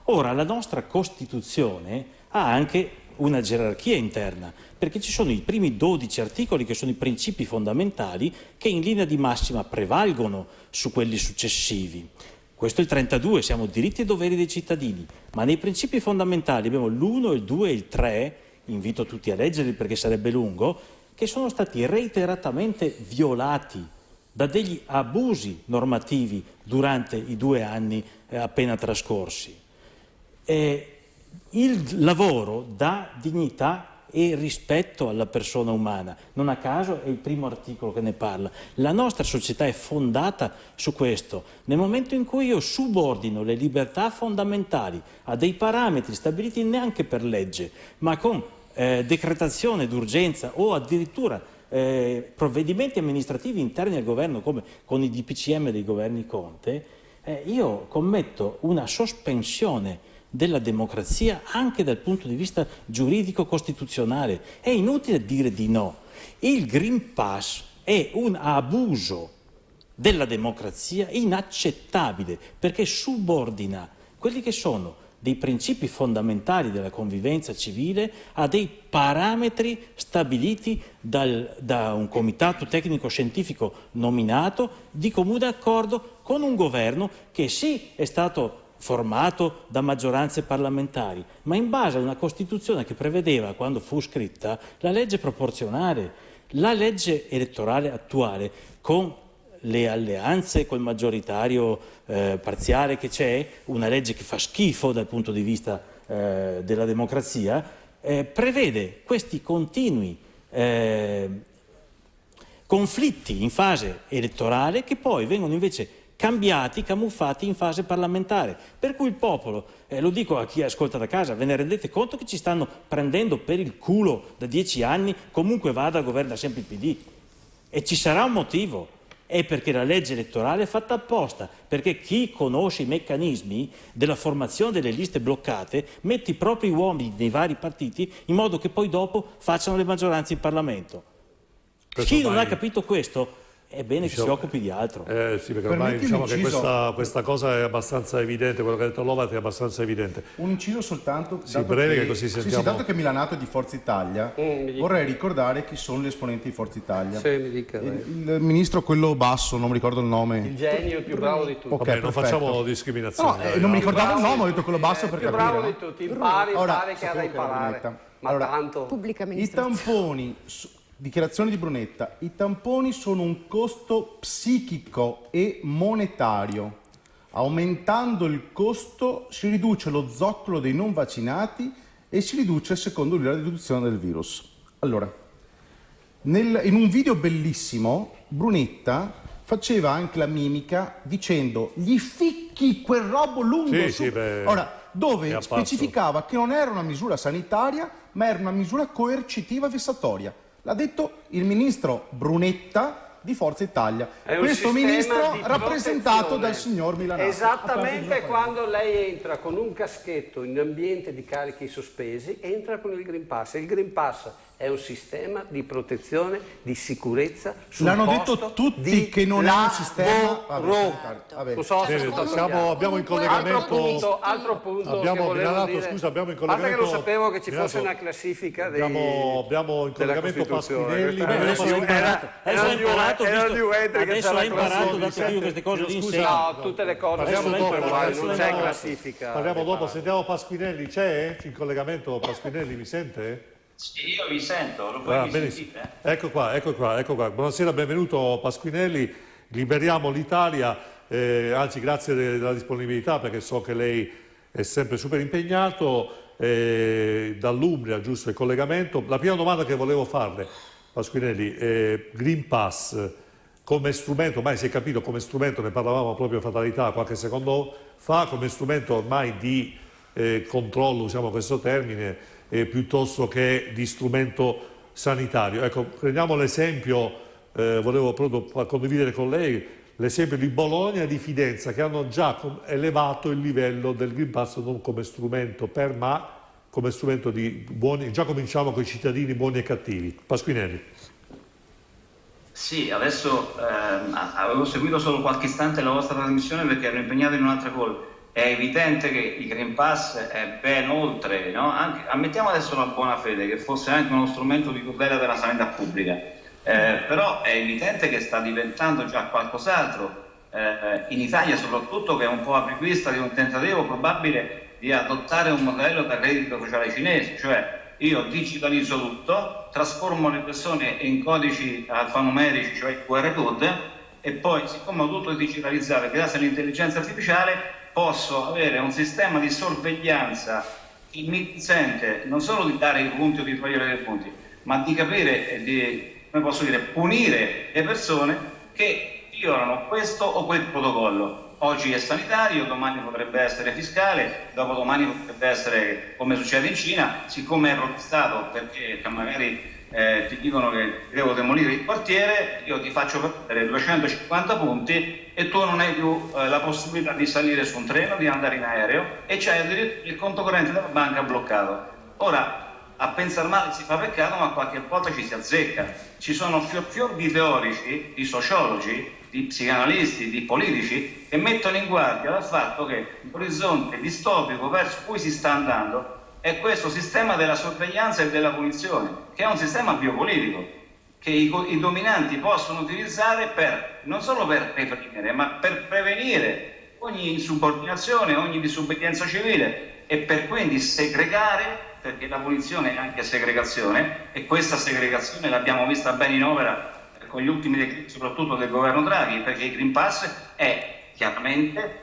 Ora la nostra Costituzione ha anche una gerarchia interna, perché ci sono i primi 12 articoli che sono i principi fondamentali che in linea di massima prevalgono su quelli successivi. Questo è il 32, siamo diritti e doveri dei cittadini, ma nei principi fondamentali abbiamo l'1, il 2 e il 3, invito tutti a leggerli perché sarebbe lungo, che sono stati reiteratamente violati da degli abusi normativi durante i 2 anni appena trascorsi. Il lavoro dà dignità e rispetto alla persona umana. Non a caso è il primo articolo che ne parla. La nostra società è fondata su questo. Nel momento in cui io subordino le libertà fondamentali a dei parametri stabiliti neanche per legge, ma con decretazione d'urgenza o addirittura provvedimenti amministrativi interni al governo, come con i DPCM dei governi Conte, io commetto una sospensione della democrazia anche dal punto di vista giuridico-costituzionale. È inutile dire di no. Il Green Pass è un abuso della democrazia inaccettabile perché subordina quelli che sono dei principi fondamentali della convivenza civile a dei parametri stabiliti da un comitato tecnico-scientifico nominato di comune accordo con un governo che sì è stato formato da maggioranze parlamentari, ma in base a una Costituzione che prevedeva, quando fu scritta, la legge proporzionale. La legge elettorale attuale, con le alleanze col maggioritario parziale che c'è, una legge che fa schifo dal punto di vista della democrazia, prevede questi continui conflitti in fase elettorale che poi vengono invece cambiati, camuffati in fase parlamentare. Per cui il popolo, lo dico a chi ascolta da casa, ve ne rendete conto che ci stanno prendendo per il culo da 10 anni, comunque vada, governa sempre il PD. E ci sarà un motivo, è perché la legge elettorale è fatta apposta, perché chi conosce i meccanismi della formazione delle liste bloccate mette i propri uomini nei vari partiti in modo che poi dopo facciano le maggioranze in Parlamento. Chi non ha capito questo è bene che si occupi di altro. Sì, perché ormai diciamo che questa cosa è abbastanza evidente, quello che ha detto Lovat è abbastanza evidente. Un inciso soltanto, sì, breve, che così sentiamo. Sì, dato che Milanato è di Forza Italia, vorrei ricordare chi sono gli esponenti di Forza Italia. Sì, mi dica, il ministro, quello basso, non mi ricordo il nome. Il genio, il più bravo di tutti. Okay, non facciamo discriminazione. No, non mi ricordavo il nome, ho detto quello basso per capire. Il più bravo di tutti, impari che ha da imparare. Ma tanto... Pubblica I amministrazione. tamponi... Dichiarazione di Brunetta: i tamponi sono un costo psichico e monetario. Aumentando il costo si riduce lo zoccolo dei non vaccinati e si riduce secondo lui la riduzione del virus. Allora, in un video bellissimo Brunetta faceva anche la mimica dicendo gli ficchi quel robo lungo su. Ora, dove specificava che non era una misura sanitaria ma era una misura coercitiva vessatoria. L'ha detto il ministro Brunetta di Forza Italia. Questo ministro rappresentato dal signor Milanato. Esattamente quando lei entra con un caschetto in ambiente di carichi sospesi, entra con il Green Pass. Il Green Pass è un sistema di protezione, di sicurezza sul L'hanno posto detto tutti che non è un sistema Non so se abbiamo in collegamento altro punto abbiamo abbiamo in collegamento. Che non sapevo che ci fosse una classifica abbiamo in collegamento Pasquinelli. Adesso ha imparato, dato che io queste cose li insegno. No, tutte le cose non c'è classifica. Parliamo dopo, sentiamo Pasquinelli. C'è in collegamento Pasquinelli, mi sente? Sì, io vi sento, lo puoi sentire? Ecco qua. Buonasera, benvenuto Pasquinelli. Liberiamo l'Italia, anzi grazie della disponibilità perché so che lei è sempre super impegnato, dall'Umbria, giusto il collegamento. La prima domanda che volevo farle, Pasquinelli, Green Pass come strumento, ormai si è capito come strumento, ne parlavamo proprio Fatalità qualche secondo fa, come strumento ormai di controllo, usiamo questo termine, piuttosto che di strumento sanitario. Ecco, prendiamo l'esempio, volevo proprio condividere con lei, l'esempio di Bologna e di Fidenza che hanno già elevato il livello del Green Pass non come strumento ma come strumento di buoni, già cominciamo con i cittadini buoni e cattivi. Pasquinelli. Sì, adesso avevo seguito solo qualche istante la vostra trasmissione perché ero impegnato in un'altra call. È evidente che il Green Pass è ben oltre, no? Ammettiamo adesso la buona fede che fosse anche uno strumento di tutela della sanità pubblica, però è evidente che sta diventando già qualcos'altro, in Italia soprattutto, che è un po' apripista di un tentativo probabile di adottare un modello da reddito sociale cinese, cioè io digitalizzo tutto, trasformo le persone in codici alfanumerici, cioè QR code, e poi siccome ho tutto digitalizzato grazie all'intelligenza artificiale posso avere un sistema di sorveglianza che mi consente non solo di dare i punti o di togliere dei punti, ma di capire e di, come posso dire, punire le persone che violano questo o quel protocollo. Oggi è sanitario, domani potrebbe essere fiscale, dopodomani potrebbe essere, come succede in Cina, siccome è protestato perché magari ti dicono che devo demolire il quartiere, io ti faccio perdere 250 punti e tu non hai più la possibilità di salire su un treno, di andare in aereo e c'hai addirittura il conto corrente della banca bloccato. Ora, a pensare male si fa peccato, ma qualche volta ci si azzecca. Ci sono fior di teorici, di sociologi, di psicanalisti, di politici che mettono in guardia dal fatto che l'orizzonte distopico verso cui si sta andando è questo sistema della sorveglianza e della punizione, che è un sistema biopolitico che i dominanti possono utilizzare per non solo per reprimere, ma per prevenire ogni insubordinazione, ogni disobbedienza civile, e per quindi segregare, perché l'abolizione è anche segregazione, e questa segregazione l'abbiamo vista bene in opera con gli ultimi decreti, soprattutto del governo Draghi, perché il Green Pass è chiaramente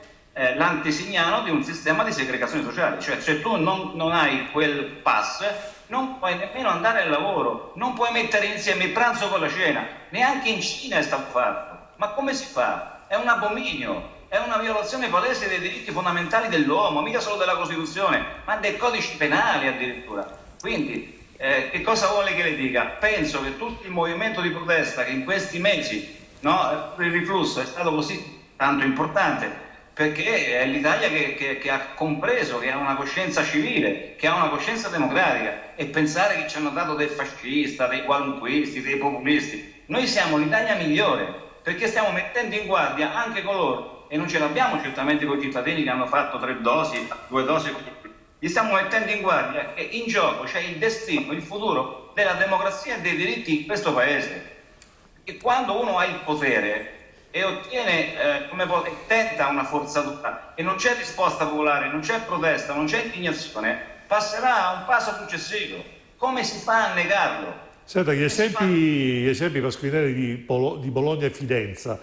l'antesignano di un sistema di segregazione sociale, cioè se tu non hai quel pass non puoi nemmeno andare al lavoro, non puoi mettere insieme il pranzo con la cena, neanche in Cina è stato fatto. Ma come si fa? È un abominio, è una violazione palese dei diritti fondamentali dell'uomo, mica solo della Costituzione, ma dei codici penali addirittura. Quindi che cosa vuole che le dica? Penso che tutto il movimento di protesta che in questi mesi, no, il riflusso è stato così tanto importante, perché è l'Italia che ha compreso, che ha una coscienza civile, che ha una coscienza democratica, e pensare che ci hanno dato del fascista, dei qualunquisti, dei populisti. Noi siamo l'Italia migliore, perché stiamo mettendo in guardia anche coloro, e non ce l'abbiamo certamente con i cittadini che hanno fatto 3 dosi, 2 dosi, li stiamo mettendo in guardia, e in gioco c'è il destino, il futuro della democrazia e dei diritti in questo paese. E quando uno ha il potere e ottiene, tenta una forzatura e non c'è risposta popolare, non c'è protesta, non c'è indignazione, passerà a un passo successivo. Come si fa a negarlo? Senta, gli esempi Pasquinelli di Bologna e Fidenza,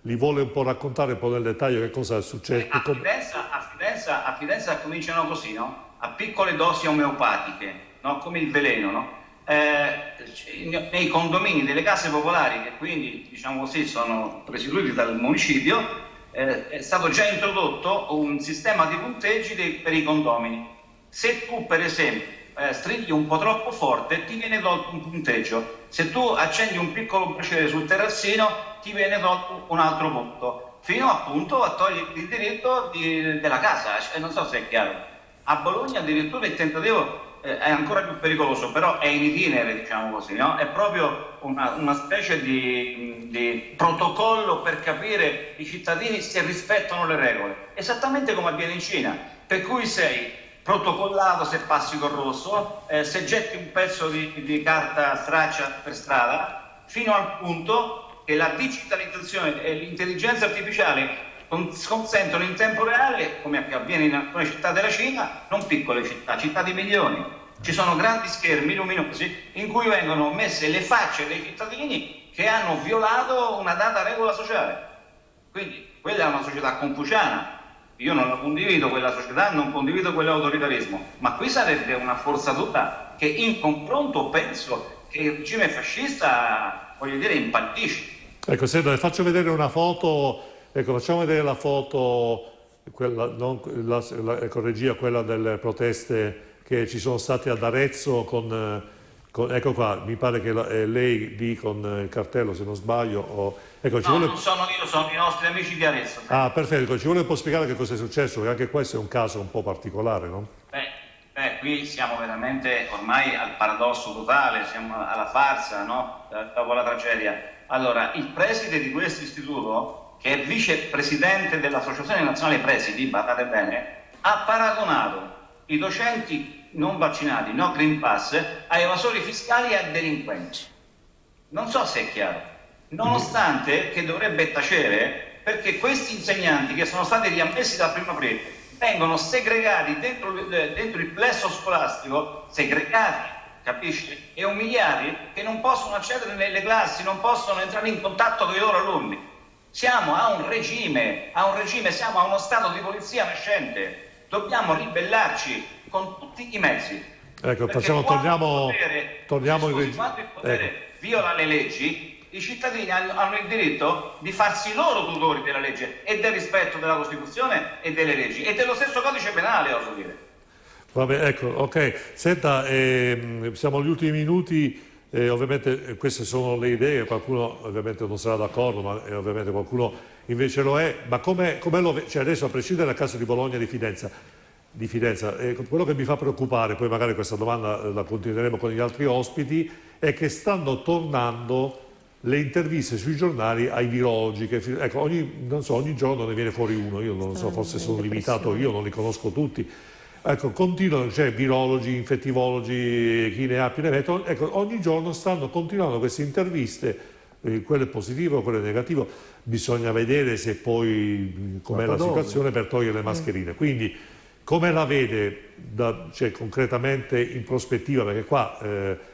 li vuole un po' raccontare un po' nel dettaglio che cosa è successo? A Fidenza cominciano così, no? A piccole dosi omeopatiche, no? Come il veleno, no? Nei condomini delle case popolari, che quindi diciamo così sono presidiati dal municipio, è stato già introdotto un sistema di punteggi per i condomini. Se tu per esempio strilli un po' troppo forte ti viene tolto un punteggio, se tu accendi un piccolo braciere sul terrazzino ti viene tolto un altro punto, fino appunto a togliere il diritto della casa. Non so se è chiaro. A Bologna addirittura il tentativo è ancora più pericoloso, però è in itinere, diciamo così, no? È proprio una specie di protocollo per capire i cittadini se rispettano le regole, esattamente come avviene in Cina, per cui sei protocollato se passi col rosso, se getti un pezzo di carta straccia per strada, fino al punto che la digitalizzazione e l'intelligenza artificiale consentono in tempo reale, come avviene in alcune città della Cina, non piccole città, città di milioni. Ci sono grandi schermi luminosi in cui vengono messe le facce dei cittadini che hanno violato una data regola sociale. Quindi quella è una società confuciana. Io non la condivido quella società, non condivido quell'autoritarismo, ma qui sarebbe una forzatura che in confronto penso che il regime fascista, voglio dire, impallisce. Ecco, senta, le faccio vedere una foto. Ecco, facciamo vedere la foto, quella, non, ecco, regia, quella delle proteste che ci sono state ad Arezzo ecco qua, mi pare che è lei lì con il cartello, se non sbaglio. Ecco, no, non sono io, sono i nostri amici di Arezzo. Ah, perfetto, ci vuole un po' spiegare che cosa è successo, perché anche questo è un caso un po' particolare, no? Qui siamo veramente ormai al paradosso totale, siamo alla farsa, no? Dopo la tragedia. Allora, il preside di questo istituto, che è vicepresidente dell'Associazione Nazionale Presidi, badate bene, ha paragonato i docenti non vaccinati, no Green Pass, a evasori fiscali e a delinquenti. Non so se è chiaro. Nonostante che dovrebbe tacere, perché questi insegnanti che sono stati riammessi dal primo aprile vengono segregati dentro il plesso scolastico, segregati, capisci? E umiliati, che non possono accedere nelle classi, non possono entrare in contatto con i loro alunni. Siamo a un regime, siamo a uno stato di polizia nascente. Dobbiamo ribellarci con tutti i mezzi. Ecco, torniamo in regime. Quando il potere viola le leggi, i cittadini hanno il diritto di farsi loro tutori della legge e del rispetto della Costituzione e delle leggi e dello stesso codice penale, oso dire. Vabbè, ecco, ok. Senta, siamo agli ultimi minuti. Ovviamente queste sono le idee, qualcuno ovviamente non sarà d'accordo, ma ovviamente qualcuno invece lo è. Ma come cioè adesso, a prescindere dal caso di Bologna e di Fidenza, quello che mi fa preoccupare, poi magari questa domanda la continueremo con gli altri ospiti, è che stanno tornando le interviste sui giornali ai virologi. Ecco, ogni giorno ne viene fuori uno, io non so, forse sono limitato io, non li conosco tutti. Ecco, continuano, cioè virologi, infettivologi, chi ne ha più ne mette. Ecco, ogni giorno stanno continuando queste interviste quello è positivo, quello è negativo, bisogna vedere se poi com'è la situazione per togliere le mascherine. Quindi come la vede cioè, concretamente in prospettiva, perché qua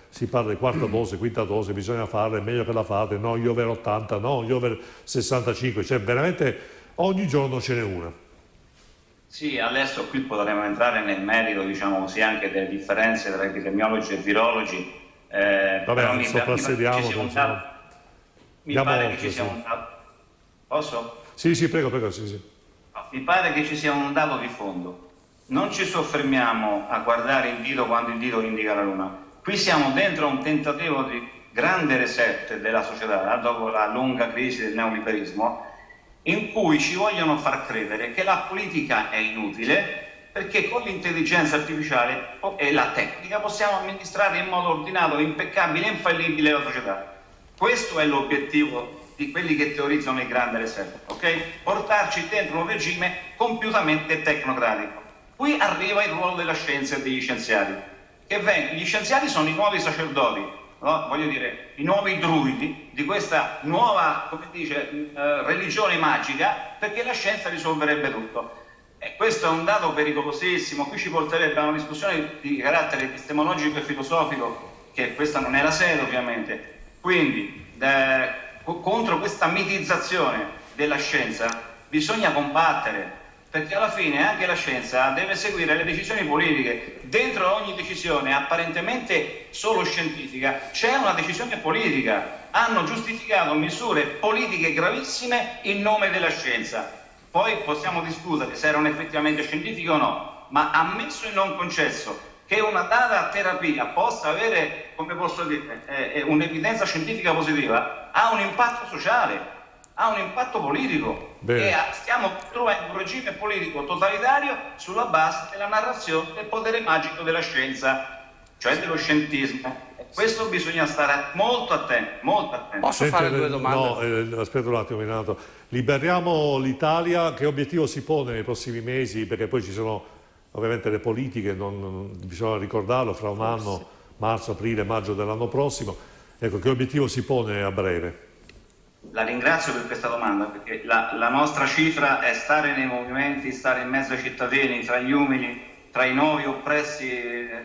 si parla di quarta dose, quinta dose, bisogna farla, è meglio che la fate, no, gli over 80, no, gli over 65, cioè veramente ogni giorno ce n'è una. Sì, adesso qui potremo entrare nel merito, diciamo così, anche delle differenze tra epidemiologi e virologi. Vabbè, soprassediamo. Mi pare che ci sia un dato. Posso? Sì, prego, sì. Mi pare che ci sia un dato di fondo. Non ci soffermiamo a guardare il dito quando il dito indica la luna. Qui siamo dentro un tentativo di grande reset della società, dopo la lunga crisi del neoliberismo, in cui ci vogliono far credere che la politica è inutile, perché con l'intelligenza artificiale e la tecnica possiamo amministrare in modo ordinato, impeccabile e infallibile la società. Questo è l'obiettivo di quelli che teorizzano il grande reset, ok? Portarci dentro un regime compiutamente tecnocratico. Qui arriva il ruolo della scienza e degli scienziati. Gli scienziati sono i nuovi sacerdoti, no? Voglio dire, i nuovi druidi di questa nuova, come dice, religione magica, perché la scienza risolverebbe tutto. E questo è un dato pericolosissimo. Qui ci porterebbe a una discussione di carattere epistemologico e filosofico, che questa non è la sede ovviamente. Quindi contro questa mitizzazione della scienza bisogna combattere, perché alla fine anche la scienza deve seguire le decisioni politiche. Dentro ogni decisione apparentemente solo scientifica c'è una decisione politica. Hanno giustificato misure politiche gravissime in nome della scienza. Poi possiamo discutere se erano effettivamente scientifiche o no, ma ammesso e non concesso che una data terapia possa avere, come posso dire, un'evidenza scientifica positiva, ha un impatto sociale, ha un impatto politico. Bene. E stiamo trovando un regime politico totalitario sulla base della narrazione del potere magico della scienza, cioè dello scientismo. Questo bisogna stare molto attenti, molto attenti. Posso fare due domande? No, aspetta un attimo, Renato. Liberiamo l'Italia, che obiettivo si pone nei prossimi mesi? Perché poi ci sono ovviamente le politiche, bisogna ricordarlo, fra un anno, marzo, aprile, maggio dell'anno prossimo. Ecco, che obiettivo si pone a breve? La ringrazio per questa domanda, perché la nostra cifra è stare nei movimenti, stare in mezzo ai cittadini, tra gli umili, tra i nuovi oppressi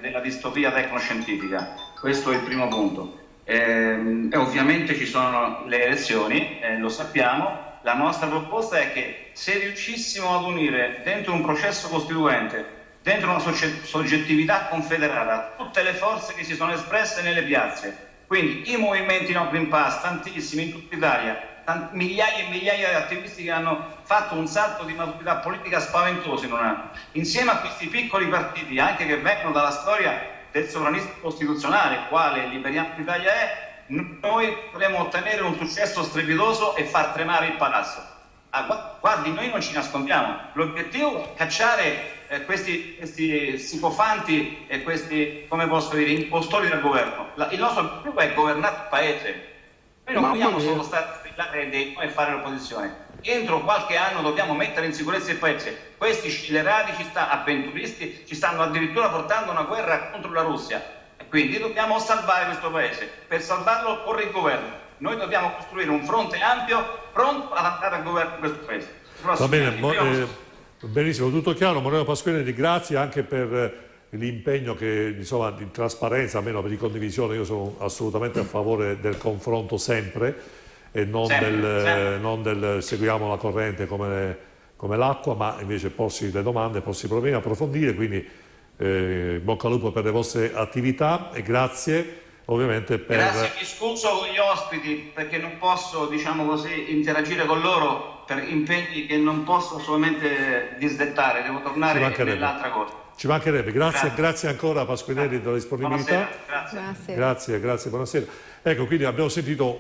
della distopia tecnoscientifica. Questo è il primo punto. E ovviamente ci sono le elezioni, lo sappiamo. La nostra proposta è che se riuscissimo ad unire dentro un processo costituente, dentro una soggettività confederata, tutte le forze che si sono espresse nelle piazze, quindi i movimenti no Green Pass, tantissimi in tutta Italia, migliaia e migliaia di attivisti che hanno fatto un salto di maturità politica spaventoso in un anno, insieme a questi piccoli partiti, anche che vengono dalla storia del sovranismo costituzionale, quale Liberiamo l'Italia è, noi dovremo ottenere un successo strepitoso e far tremare il palazzo. Guardi, noi non ci nascondiamo, l'obiettivo è cacciare questi sicofanti e questi, come posso dire, impostori del governo. Il nostro obiettivo è governare il paese. Noi non vogliamo solo stare a strillare dei e fare l'opposizione. Entro qualche anno dobbiamo mettere in sicurezza il paese. Questi scellerati avventuristi ci stanno addirittura portando una guerra contro la Russia. Quindi dobbiamo salvare questo paese. Per salvarlo occorre il governo. Noi dobbiamo costruire un fronte ampio, pronto ad andare al governo di questo paese. Va bene, benissimo, tutto chiaro. Moreno Pasquinelli, grazie anche per l'impegno che, insomma, di trasparenza, almeno per di condivisione. Io sono assolutamente a favore del confronto sempre e non del seguiamo la corrente come l'acqua, ma invece porsi le domande, porsi i problemi, approfondire. Quindi bocca al lupo per le vostre attività e grazie ovviamente per... Grazie, mi scuso con gli ospiti perché non posso, diciamo così, interagire con loro per impegni che non posso assolutamente disdettare, devo tornare nell'altra cosa. Ci mancherebbe, grazie ancora Pasquinelli della disponibilità. Buonasera, grazie, buonasera. Ecco, quindi abbiamo sentito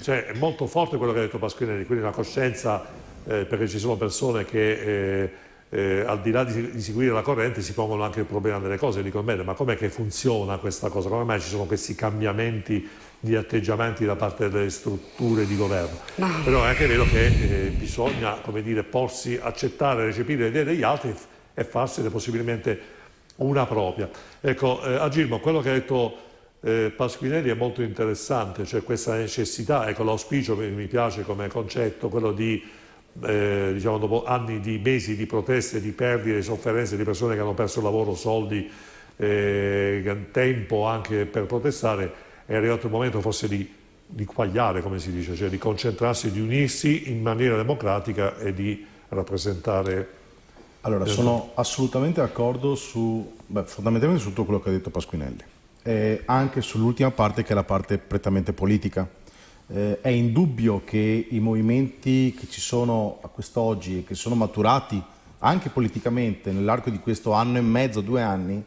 cioè, è molto forte quello che ha detto Pasquinelli, quindi una coscienza, perché ci sono persone che al di là di seguire la corrente si pongono anche il problema delle cose, dicono bene, ma com'è che funziona questa cosa? Come mai ci sono questi cambiamenti di atteggiamenti da parte delle strutture di governo? Però è anche vero che bisogna, come dire, porsi, accettare, recepire le idee degli altri e farsene possibilmente una propria. Ecco, Agirmo, quello che ha detto Pasquinelli è molto interessante, cioè questa necessità, ecco l'auspicio che mi piace come concetto, quello di, diciamo, dopo anni di mesi di proteste, di perdite, di sofferenze di persone che hanno perso lavoro, soldi, tempo anche per protestare, è arrivato il momento forse di quagliare, come si dice, cioè di concentrarsi, di unirsi in maniera democratica e di rappresentare. Allora, sono assolutamente d'accordo fondamentalmente su tutto quello che ha detto Pasquinelli. Anche sull'ultima parte, che è la parte prettamente politica. È indubbio che i movimenti che ci sono a quest'oggi e che sono maturati anche politicamente nell'arco di questo anno e mezzo, 2 anni,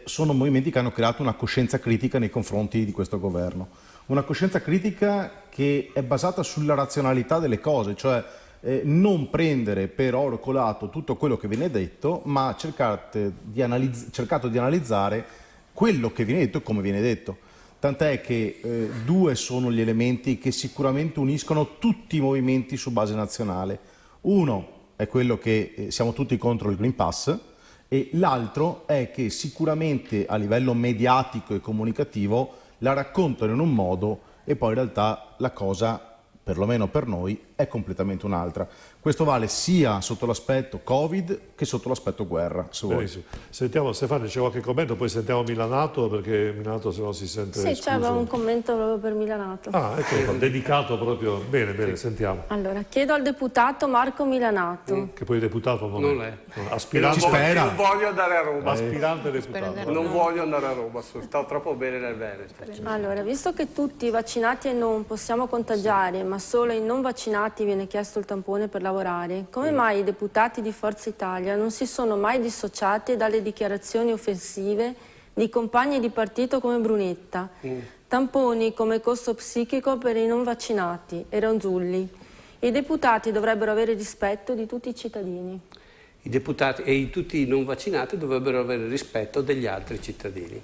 sono movimenti che hanno creato una coscienza critica nei confronti di questo governo. Una coscienza critica che è basata sulla razionalità delle cose, cioè non prendere per oro colato tutto quello che viene detto, ma cercato di analizzare quello che viene detto e come viene detto. Tant'è che 2 sono gli elementi che sicuramente uniscono tutti i movimenti su base nazionale. Uno è quello che siamo tutti contro il Green Pass e l'altro è che sicuramente a livello mediatico e comunicativo la raccontano in un modo e poi in realtà la cosa, perlomeno per noi, è completamente un'altra. Questo vale sia sotto l'aspetto Covid che sotto l'aspetto guerra, se vuoi. Sentiamo Stefano, c'è qualche commento, poi sentiamo Milanato, perché Milanato se no si sente Sì, escluso. c'era un commento proprio per Milanato. Ah, ecco, dedicato proprio. Bene, sentiamo. Allora, chiedo al deputato Marco Milanato. Che poi deputato non è. Aspirante. Ci spera. Non voglio andare a Roma. Aspirante deputato. Non voglio andare a Roma, sto troppo bene nel Veneto. Allora, visto che tutti, vaccinati e non, possiamo contagiare, ma solo ai non vaccinati viene chiesto il tampone per lavorare, come mai i deputati di Forza Italia non si sono mai dissociati dalle dichiarazioni offensive di compagni di partito come Brunetta? Tamponi come costo psichico per i non vaccinati e Ronzulli. I deputati dovrebbero avere rispetto di tutti i cittadini. I deputati e tutti i non vaccinati dovrebbero avere rispetto degli altri cittadini.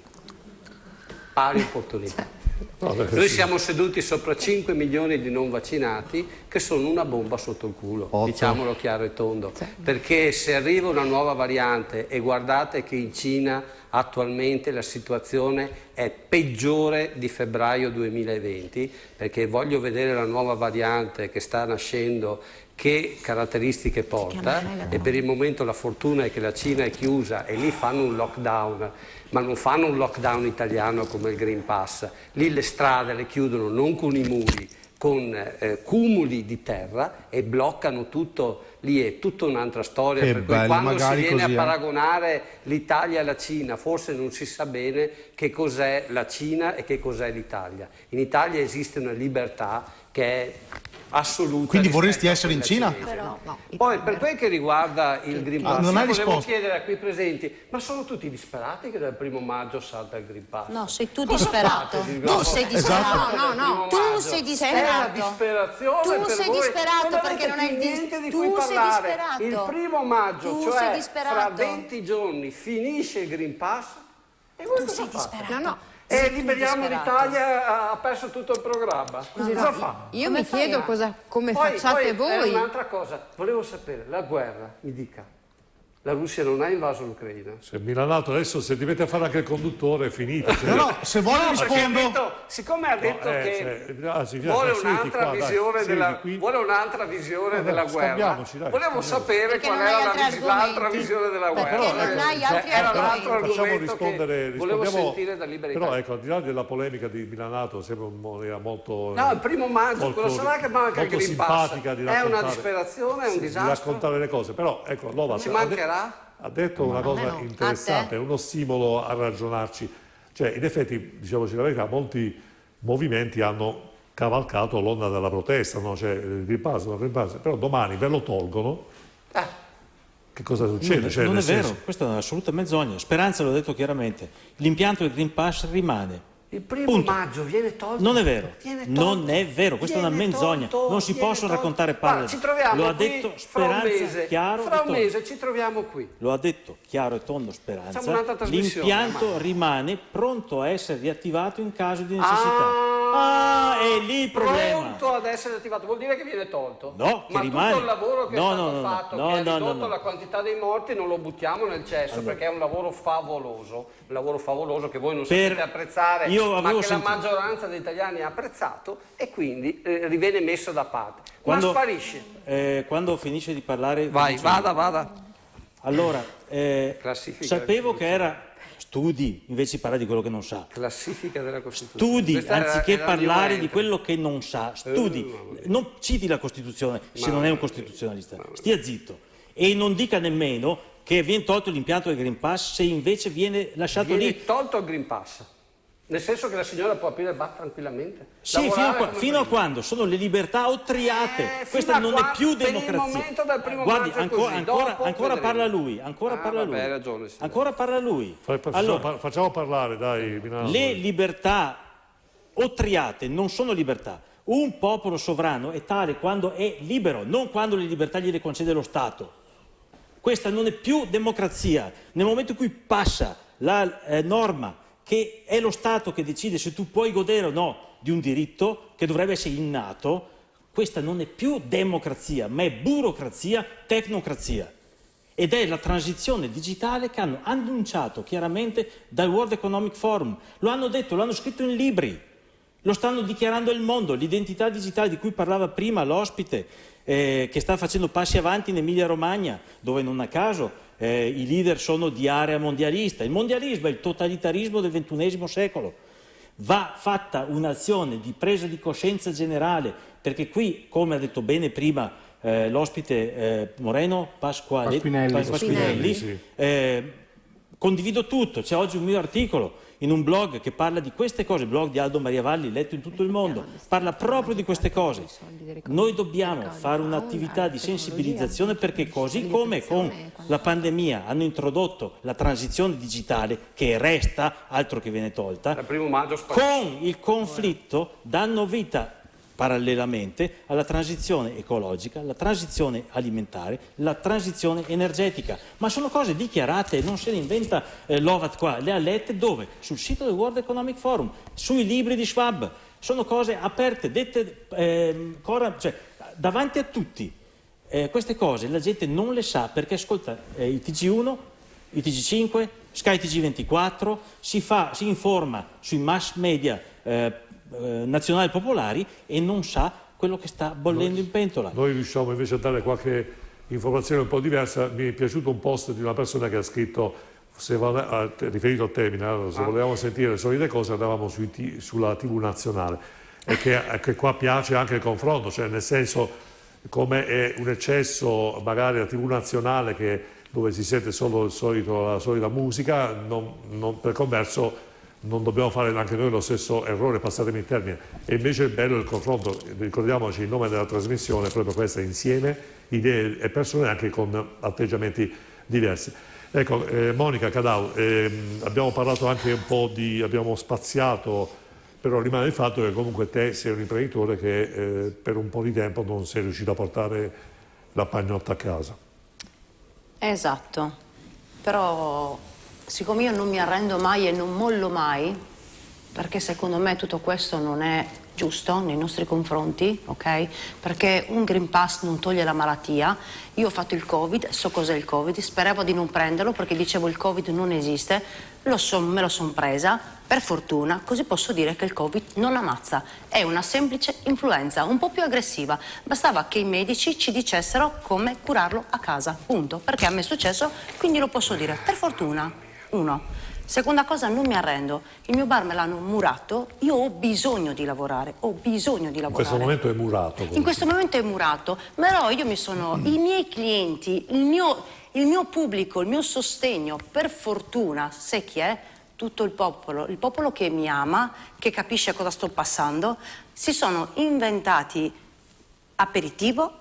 Pari opportunità. Noi siamo seduti sopra 5 milioni di non vaccinati che sono una bomba sotto il culo, diciamolo chiaro e tondo, perché se arriva una nuova variante, e guardate che in Cina attualmente la situazione è peggiore di febbraio 2020, perché voglio vedere la nuova variante che sta nascendo, che caratteristiche porta, e per il momento la fortuna è che la Cina è chiusa e lì fanno un lockdown, ma non fanno un lockdown italiano come il Green Pass. Lì le strade le chiudono non con i muri, con cumuli di terra e bloccano tutto. Lì è tutta un'altra storia, per cui quando si viene a paragonare l'Italia e la Cina forse non si sa bene che cos'è la Cina e che cos'è l'Italia. In Italia esiste una libertà che è assoluta. Quindi vorresti essere in Cina? Però, no. Poi per quel che riguarda il Green Pass, non hai volevo risposto. chiedere a qui presenti, ma sono tutti disperati che dal 1° maggio salta il Green Pass? No, sei tu Cosa disperato. fate di Tu grosso? sei disperato. No. Tu sei disperato. È una disperazione Tu per sei voi. disperato Non perché non hai niente di tu cui sei parlare. disperato. Il 1° maggio, Tu sei cioè disperato. fra 20 giorni, finisce il Green Pass e voi Tu cosa sei fate? disperato. E Liberiamo l'Italia ha perso tutto il programma. Scusi, cosa no, fa? io Come mi fai chiedo come Poi facciate voi. È un'altra cosa, volevo sapere, la guerra, mi dica, la Russia non ha invaso l'Ucraina? Se Milanato adesso se ti metti a fare anche il conduttore è finita. Cioè, No, se vuole Perché rispondo. siccome ha detto che vuole un'altra visione della guerra, scambiamoci, dai, volevo sapere Perché qual non hai era altri l'altra argomenti. visione della Perché guerra. non hai altri Era l'altro argomenti. facciamo argomento rispondere, che volevo rispondiamo, sentire da Libertà. però ecco, al di là della polemica di Milanato, sembra molto No, il 1° maggio, molto- quello sarà che manca il molto Green Pass. simpatica di È una raccontare- disperazione, è un di disastro. raccontare le cose, però ecco, Lova Ci mancherà? ha detto una cosa no. interessante, A è uno stimolo a ragionarci. Cioè, in effetti, diciamoci la verità, molti movimenti hanno cavalcato l'onda della protesta, no? Cioè, il Green Pass, però domani ve lo tolgono. Che cosa succede? Cioè, non nel è vero, senso- questa è un'assoluta menzogna. Speranza l'ho detto chiaramente, l'impianto del Green Pass rimane. Il 1° Punto. maggio viene tolto. Non è vero, Viene tolto. non è vero, questa è una Viene menzogna, tolto, non si viene possono tolto. raccontare palle. Guarda, ci troviamo Lo ha qui detto fra un Speranza, mese, chiaro fra e un tondo. mese ci troviamo qui. Lo ha detto chiaro e tondo Facciamo un'altra Speranza, trasmissione, l'impianto ma- rimane pronto a essere riattivato in caso di necessità. è lì il problema. Pronto ad essere attivato, vuol dire che viene tolto? No, che ma rimane. tutto il lavoro che è stato fatto, che ha ridotto la quantità dei morti, non lo buttiamo nel cesso, perché è un lavoro favoloso che voi non sapete apprezzare, ma che la maggioranza degli italiani ha apprezzato, e quindi riviene messo da parte. Ma sparisce. Quando finisce di parlare... Vada. Allora, sapevo che era... Studi, invece di parlare di quello che non sa. Classifica della Costituzione. Studi, anziché parlare di quello che non sa. Studi. Non citi la Costituzione se non è un costituzionalista. Stia zitto. E non dica nemmeno che viene tolto l'impianto del Green Pass se invece viene lasciato lì. Viene tolto il Green Pass. Nel senso che la signora può aprire il bar tranquillamente? Sì, fino a quando sono le libertà ottriate. Questa non è più democrazia. Guardi, ancora parla lui. Ancora parla lui. Allora, facciamo parlare, dai. Le libertà ottriate non sono libertà. Un popolo sovrano è tale quando è libero, non quando le libertà gliele concede lo Stato. Questa non è più democrazia. Nel momento in cui passa la norma che è lo Stato che decide se tu puoi godere o no di un diritto che dovrebbe essere innato, questa non è più democrazia, ma è burocrazia, tecnocrazia. Ed è la transizione digitale che hanno annunciato chiaramente dal World Economic Forum. Lo hanno detto, lo hanno scritto in libri, lo stanno dichiarando il mondo. L'identità digitale di cui parlava prima l'ospite, che sta facendo passi avanti in Emilia-Romagna, dove non a caso i leader sono di area mondialista. Il mondialismo è il totalitarismo del XXI secolo. Va fatta un'azione di presa di coscienza generale, perché qui, come ha detto bene prima l'ospite Pasquinelli, sì. Condivido tutto. C'è oggi un mio articolo in un blog che parla di queste cose, il blog di Aldo Maria Valli, letto in tutto il mondo, parla proprio di queste cose. Noi dobbiamo fare un'attività di sensibilizzazione, perché così come con la pandemia hanno introdotto la transizione digitale, che resta, altro che viene tolta, con il conflitto danno vita parallelamente alla transizione ecologica, la transizione alimentare, la transizione energetica. Ma sono cose dichiarate, non se ne inventa Lovat qua. Le ha lette dove? Sul sito del World Economic Forum, sui libri di Schwab. Sono cose aperte, dette davanti a tutti. Queste cose la gente non le sa perché ascolta il TG1, il TG5, Sky TG24, si informa sui mass media nazionali popolari e non sa quello che sta bollendo in pentola. Noi riusciamo invece a dare qualche informazione un po' diversa. Mi è piaciuto un post di una persona che ha scritto, riferito al Terminal, se volevamo sentire le solite cose andavamo sulla TV nazionale, e che qua piace anche il confronto, cioè nel senso, come è un eccesso magari la TV nazionale dove si sente solo la solita musica, per converso non dobbiamo fare anche noi lo stesso errore, passatemi il termine. E invece il bello del confronto, ricordiamoci il nome della trasmissione, è proprio questa: insieme idee e persone anche con atteggiamenti diversi. Ecco, Monica Cadau, abbiamo parlato anche un po' abbiamo spaziato, però rimane il fatto che comunque te sei un imprenditore che per un po' di tempo non sei riuscito a portare la pagnotta a casa. Esatto, però siccome io non mi arrendo mai e non mollo mai, perché secondo me tutto questo non è giusto nei nostri confronti, ok? Perché un Green Pass non toglie la malattia. Io ho fatto il Covid, so cos'è il Covid, speravo di non prenderlo perché dicevo il Covid non esiste, me lo son presa, per fortuna, così posso dire che il Covid non ammazza, è una semplice influenza, un po' più aggressiva. Bastava che i medici ci dicessero come curarlo a casa, punto, perché a me è successo, quindi lo posso dire, per fortuna. Uno. Seconda cosa, non mi arrendo. Il mio bar me l'hanno murato, io ho bisogno di lavorare, In questo momento è murato. Comunque. In questo momento è murato, però io i miei clienti, il mio pubblico, il mio sostegno, per fortuna, sai chi è? Tutto il popolo che mi ama, che capisce cosa sto passando, si sono inventati aperitivo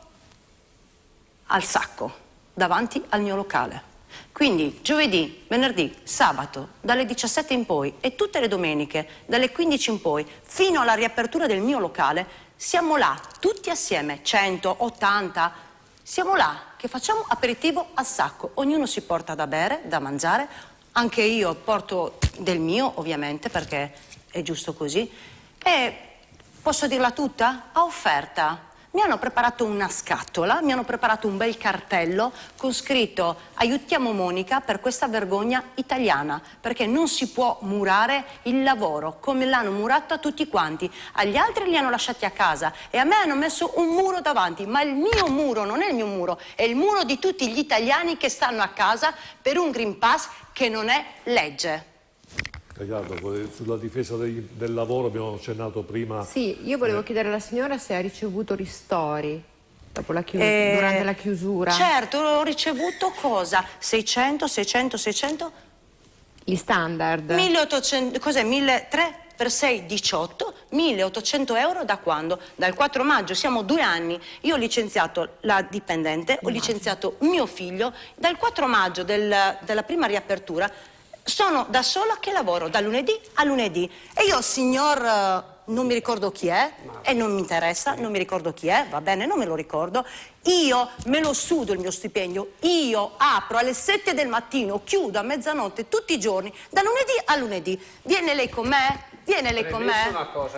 al sacco, davanti al mio locale. Quindi giovedì, venerdì, sabato, dalle 17 in poi e tutte le domeniche, dalle 15 in poi, fino alla riapertura del mio locale, siamo là, tutti assieme, 100, 80, siamo là che facciamo aperitivo al sacco. Ognuno si porta da bere, da mangiare, anche io porto del mio, ovviamente, perché è giusto così. E Posso dirla tutta? A offerta. Mi hanno preparato una scatola, mi hanno preparato un bel cartello con scritto aiutiamo Monica per questa vergogna italiana, perché non si può murare il lavoro come l'hanno murato a tutti quanti. Agli altri li hanno lasciati a casa e a me hanno messo un muro davanti, ma il mio muro non è il mio muro, è il muro di tutti gli italiani che stanno a casa per un Green Pass che non è legge. Riccardo, sulla difesa del lavoro abbiamo accennato prima. Sì, io volevo chiedere alla signora se ha ricevuto ristori dopo la durante la chiusura. Certo, ho ricevuto cosa? 600? Gli standard. 1800, cos'è? 1.300 per 6, 18, 1.800 euro da quando? Dal 4 maggio, siamo 2 anni. Io ho licenziato la dipendente, ho licenziato mio figlio. Dal 4 maggio della prima riapertura sono da sola che lavoro, da lunedì a lunedì. E io, signor, non mi ricordo chi è, e non mi interessa, non mi ricordo chi è, va bene, non me lo ricordo. Io me lo sudo il mio stipendio, io apro alle 7 del mattino, chiudo a mezzanotte tutti i giorni, da lunedì a lunedì. Viene lei con me? Viene lei con me?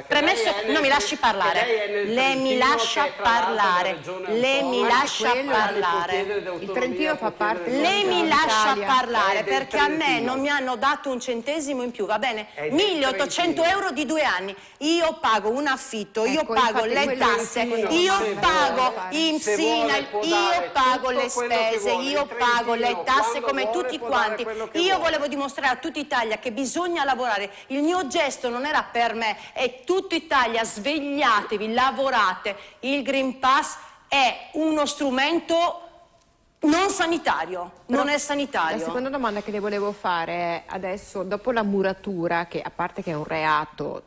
Premesso, non mi lasci parlare. Lei mi lascia parlare. Lei mi lascia parlare. Il Trentino fa parte. Lei mi lascia parlare perché a me non mi hanno dato un centesimo in più, va bene? 1.800 euro di 2 anni. Io pago un affitto, io pago le tasse, io pago INPS, io pago le spese, io pago le tasse come tutti quanti. Io volevo dimostrare a tutta Italia che bisogna lavorare. Il mio gesto non era per me, è tutta Italia, svegliatevi, lavorate. Il Green Pass è uno strumento non sanitario, non è sanitario. La seconda domanda che le volevo fare è adesso, dopo la muratura, che a parte che è un reato,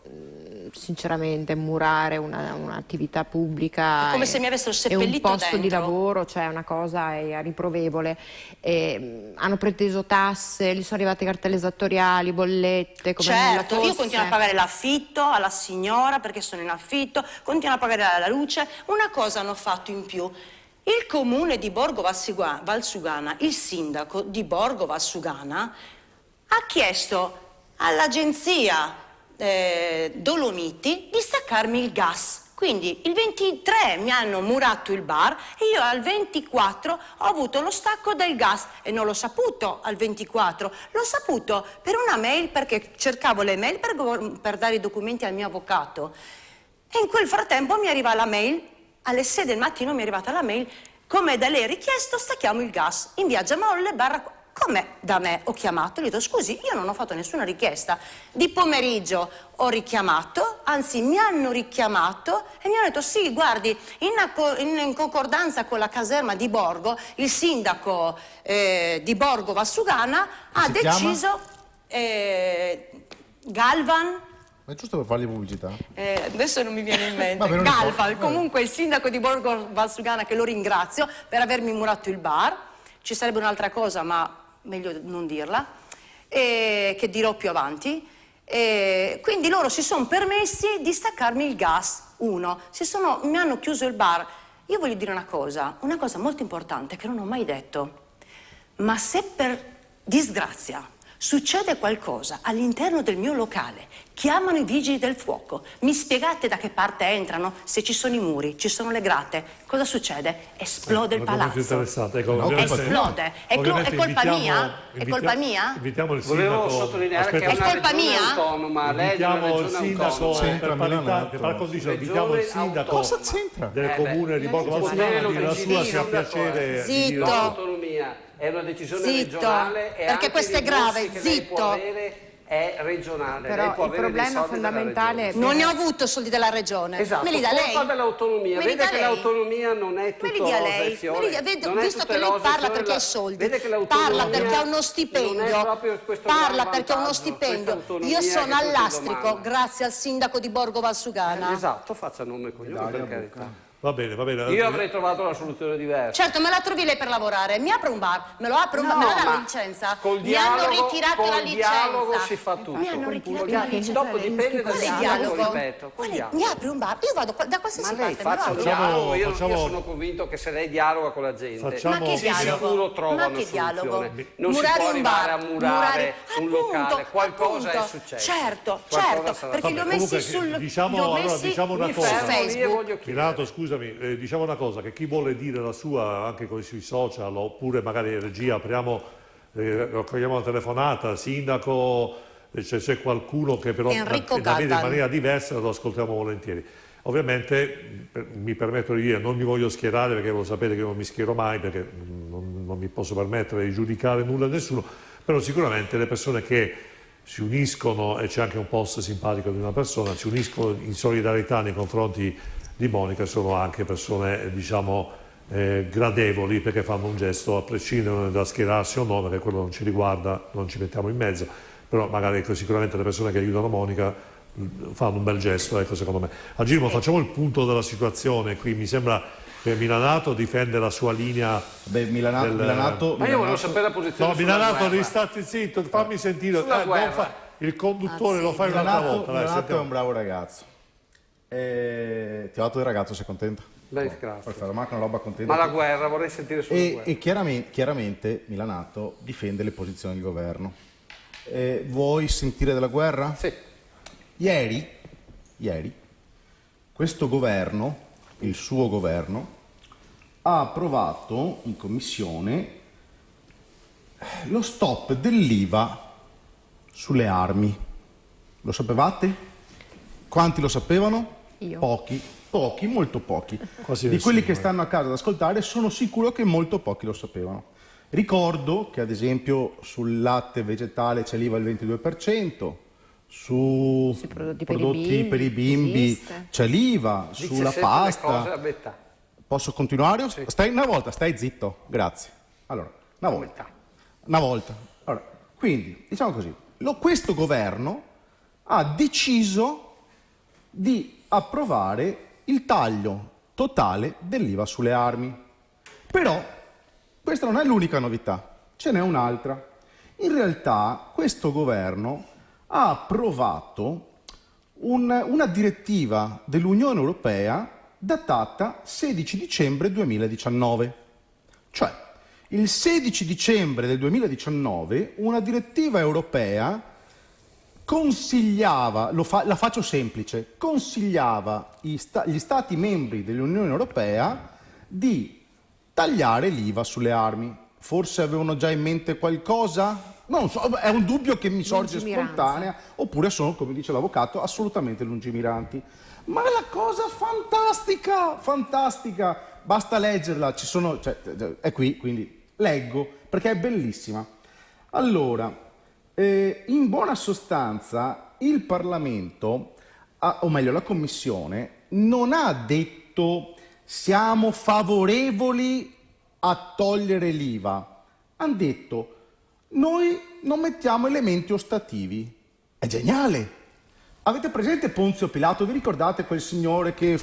sinceramente murare un'attività pubblica è come se mi avessero seppellito un posto dentro. Di lavoro, cioè una cosa è riprovevole. Hanno preteso tasse, gli sono arrivate cartelle esattoriali, bollette, come certo, fosse. Io continuo a pagare l'affitto alla signora perché sono in affitto, continuo a pagare la luce. Una cosa hanno fatto in più. Il comune di Borgo Valsugana, il sindaco di Borgo Valsugana ha chiesto all'agenzia Dolomiti di staccarmi il gas. Quindi il 23 mi hanno murato il bar e io al 24 ho avuto lo stacco del gas e non l'ho saputo al 24, l'ho saputo per una mail perché cercavo le mail per dare i documenti al mio avvocato e in quel frattempo mi arriva la mail. Alle 6 del mattino mi è arrivata la mail, come da lei richiesto stacchiamo il gas in via Giamaolle come da me ho chiamato, gli ho detto scusi io non ho fatto nessuna richiesta, di pomeriggio ho richiamato, anzi mi hanno richiamato e mi hanno detto sì guardi in concordanza con la caserma di Borgo il sindaco di Borgo Valsugana ha deciso Galvan. Ma è giusto per fargli pubblicità? Adesso non mi viene in mente. Vabbè, Galvan, comunque il sindaco di Borgo Valsugana che lo ringrazio per avermi murato il bar. Ci sarebbe un'altra cosa, ma meglio non dirla, che dirò più avanti. Quindi loro si sono permessi di staccarmi il gas. Mi hanno chiuso il bar. Io voglio dire una cosa molto importante che non ho mai detto. Ma se per disgrazia succede qualcosa all'interno del mio locale, chiamano i vigili del fuoco, mi spiegate da che parte entrano, se ci sono i muri, ci sono le grate, cosa succede? Esplode il palazzo. Esplode. È colpa mia? È colpa mia? Invitiamo il Volevo sindaco. sottolineare che è una regione autonoma, lei è una regione autonoma. Per par condicio invitiamo il sindaco del comune di Borgo Valsugana a dire la sua, sia piacere di dire l'autonomia. È una decisione regionale e perché questo è grave, zitto. È regionale. Però il problema fondamentale non ne ho avuto soldi della regione. Esatto, me li dà colpa lei. dell'autonomia. Vede che l'autonomia non è tutto rosa e fiori. Visto che lei parla perché ha i soldi, parla perché ha uno stipendio, parla perché ha uno stipendio. Io sono all'Astrico grazie al sindaco di Borgo Valsugana. Esatto, faccia nome e cognome per carità. Va bene, va bene. Io avrei trovato una soluzione diversa. Certo, me la trovi lei per lavorare. Mi apre un bar, me lo apre un bar, me la dà la licenza. Mi hanno ritirato la licenza. Col dialogo si fa tutto. Mi hanno ritirato la licenza. Dopo dipende dal dialogo, ripeto. Mi apre un bar, io vado da qualsiasi Ma lei parte. faccia un dialogo, io sono convinto che se lei dialoga con la gente, sicuro trova una soluzione. Non si può arrivare a murare un locale, qualcosa è successo. Certo, perché li ho messi sul diciamo una cosa. Facebook. Minato, scusami, diciamo una cosa, che chi vuole dire la sua anche sui social, oppure magari regia, raccogliamo una telefonata, sindaco, c'è qualcuno che però la vede in maniera diversa, lo ascoltiamo volentieri. Ovviamente mi permetto di dire, non mi voglio schierare, perché lo sapete che non mi schiero mai, perché non mi posso permettere di giudicare nulla a nessuno, però sicuramente le persone che si uniscono, e c'è anche un post simpatico di una persona, si uniscono in solidarietà nei confronti di Monica, sono anche persone, diciamo, gradevoli, perché fanno un gesto, a prescindere da schierarsi o no, perché quello non ci riguarda, non ci mettiamo in mezzo, però magari sicuramente le persone che aiutano Monica fanno un bel gesto, ecco, secondo me. Agirmo, facciamo il punto della situazione qui. Mi sembra che Milanato difende la sua linea. Beh, Milanato ma io volevo sapere la posizione. No, Milanato, devi stare zitto, fammi sentire. Il conduttore lo fai un'altra volta. Milanato è un bravo ragazzo. Ti ho dato il ragazzo, sei contento? Beh, grazie. Per fare una roba contenta. Ma la guerra, vorrei sentire sulla guerra. E chiaramente Milanato difende le posizioni del governo. Vuoi sentire della guerra? Sì. Ieri, questo governo, il suo governo, ha approvato in commissione lo stop dell'IVA sulle armi. Lo sapevate? Quanti lo sapevano? Io. Pochi, molto pochi. Quasi Di quelli nessuno, che stanno a casa ad ascoltare sono sicuro che molto pochi lo sapevano. Ricordo che ad esempio sul latte vegetale c'è l'IVA al 22%, su prodotti per i bimbi c'è l'IVA, sulla pasta. Posso continuare? Sì. Stai zitto, grazie. Allora, una volta. Allora, quindi, diciamo così, questo governo ha deciso di approvare il taglio totale dell'IVA sulle armi. Però questa non è l'unica novità, ce n'è un'altra. In realtà questo governo ha approvato una direttiva dell'Unione Europea datata 16 dicembre 2019. Cioè, il 16 dicembre del 2019 una direttiva europea consigliava, la faccio semplice, consigliava gli Stati membri dell'Unione Europea di tagliare l'IVA sulle armi. Forse avevano già in mente qualcosa? Non so, è un dubbio che mi sorge spontanea, oppure sono, come dice l'avvocato, assolutamente lungimiranti. Ma è la cosa fantastica, basta leggerla, è qui, quindi leggo, perché è bellissima. Allora, in buona sostanza, il Parlamento, o meglio la Commissione, non ha detto siamo favorevoli a togliere l'IVA. Hanno detto noi non mettiamo elementi ostativi. È geniale! Avete presente Ponzio Pilato? Vi ricordate quel signore che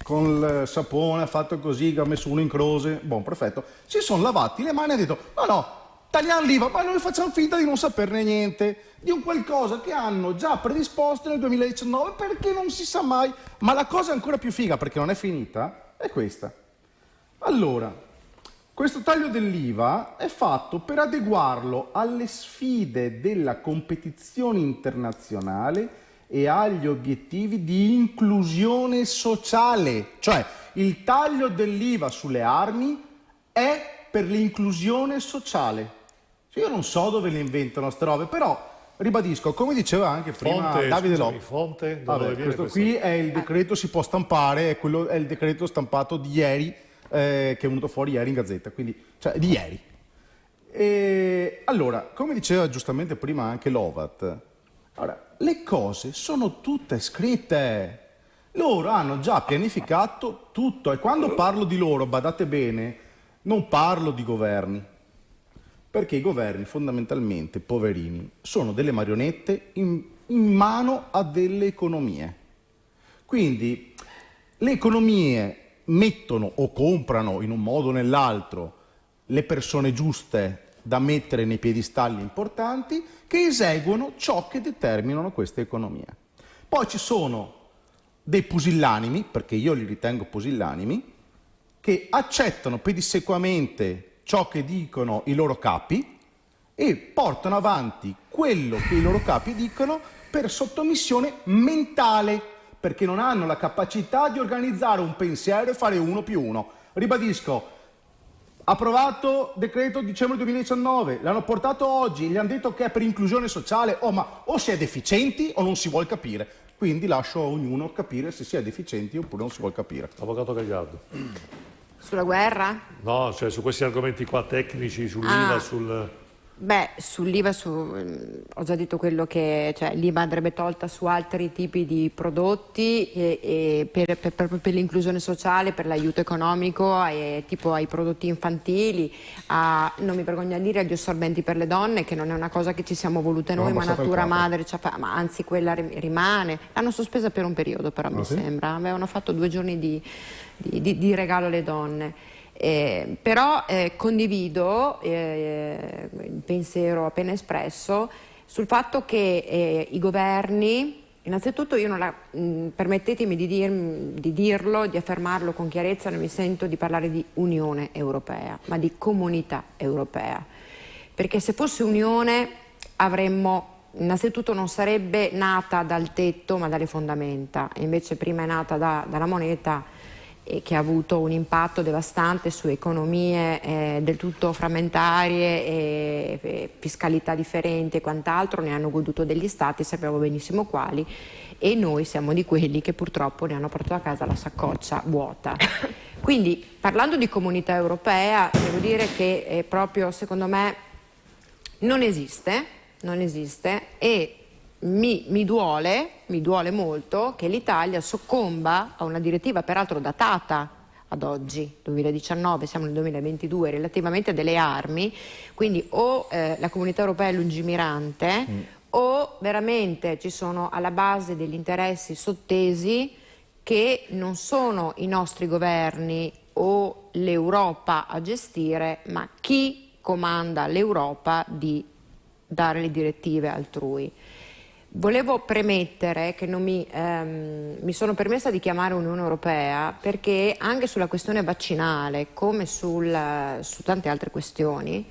con il sapone ha fatto così, che ha messo uno in croce? Buon, perfetto. Si sono lavati le mani e ha detto no, tagliamo l'IVA, ma noi facciamo finta di non saperne niente, di un qualcosa che hanno già predisposto nel 2019, perché non si sa mai. Ma la cosa ancora più figa, perché non è finita, è questa. Allora, questo taglio dell'IVA è fatto per adeguarlo alle sfide della competizione internazionale e agli obiettivi di inclusione sociale. Cioè, il taglio dell'IVA sulle armi è per l'inclusione sociale. Io non so dove le inventano ste robe, però ribadisco, come diceva anche prima Davide Lopez. Questo qui è il decreto, si può stampare, è il decreto stampato di ieri, che è venuto fuori ieri in Gazzetta, quindi di ieri. E allora, come diceva giustamente prima anche Lovat, allora, le cose sono tutte scritte, loro hanno già pianificato tutto, e quando parlo di loro, badate bene, non parlo di governi, perché i governi fondamentalmente, poverini, sono delle marionette in mano a delle economie. Quindi le economie mettono o comprano in un modo o nell'altro le persone giuste da mettere nei piedistalli importanti che eseguono ciò che determinano queste economie. Poi ci sono dei pusillanimi, perché io li ritengo pusillanimi, che accettano pedissequamente ciò che dicono i loro capi e portano avanti quello che i loro capi dicono per sottomissione mentale, perché non hanno la capacità di organizzare un pensiero e fare 1 più 1. Ribadisco, approvato decreto dicembre 2019, l'hanno portato oggi, gli hanno detto che è per inclusione sociale, ma o si è deficienti o non si vuol capire. Quindi lascio a ognuno capire se si è deficienti oppure non si vuol capire. Avvocato Gagliardo. Sulla guerra? No, cioè su questi argomenti qua tecnici, sull'IVA, sull'IVA ho già detto quello che, cioè l'IVA andrebbe tolta su altri tipi di prodotti per l'inclusione sociale, per l'aiuto economico, tipo ai prodotti infantili, non mi vergogno a dire agli assorbenti per le donne, che non è una cosa che ci siamo volute noi, ma natura madre, ma anzi quella rimane. L'hanno sospesa per un periodo però, mi sembra, avevano fatto 2 giorni di regalo alle donne. Però condivido il pensiero appena espresso sul fatto che i governi, innanzitutto io permettetemi di dirlo, di affermarlo con chiarezza, non mi sento di parlare di Unione Europea, ma di Comunità Europea, perché se fosse Unione innanzitutto non sarebbe nata dal tetto ma dalle fondamenta, e invece prima è nata dalla moneta, che ha avuto un impatto devastante su economie del tutto frammentarie e fiscalità differenti e quant'altro. Ne hanno goduto degli stati, sappiamo benissimo quali, e noi siamo di quelli che purtroppo ne hanno portato a casa la saccoccia vuota. Quindi, parlando di Comunità Europea, devo dire che proprio secondo me non esiste e mi duole molto che l'Italia soccomba a una direttiva peraltro datata ad oggi, 2019, siamo nel 2022, relativamente a delle armi, quindi o la Comunità Europea è lungimirante o veramente ci sono alla base degli interessi sottesi che non sono i nostri governi o l'Europa a gestire, ma chi comanda l'Europa di dare le direttive altrui. Volevo premettere che non mi sono permessa di chiamare Unione Europea perché anche sulla questione vaccinale, come su tante altre questioni,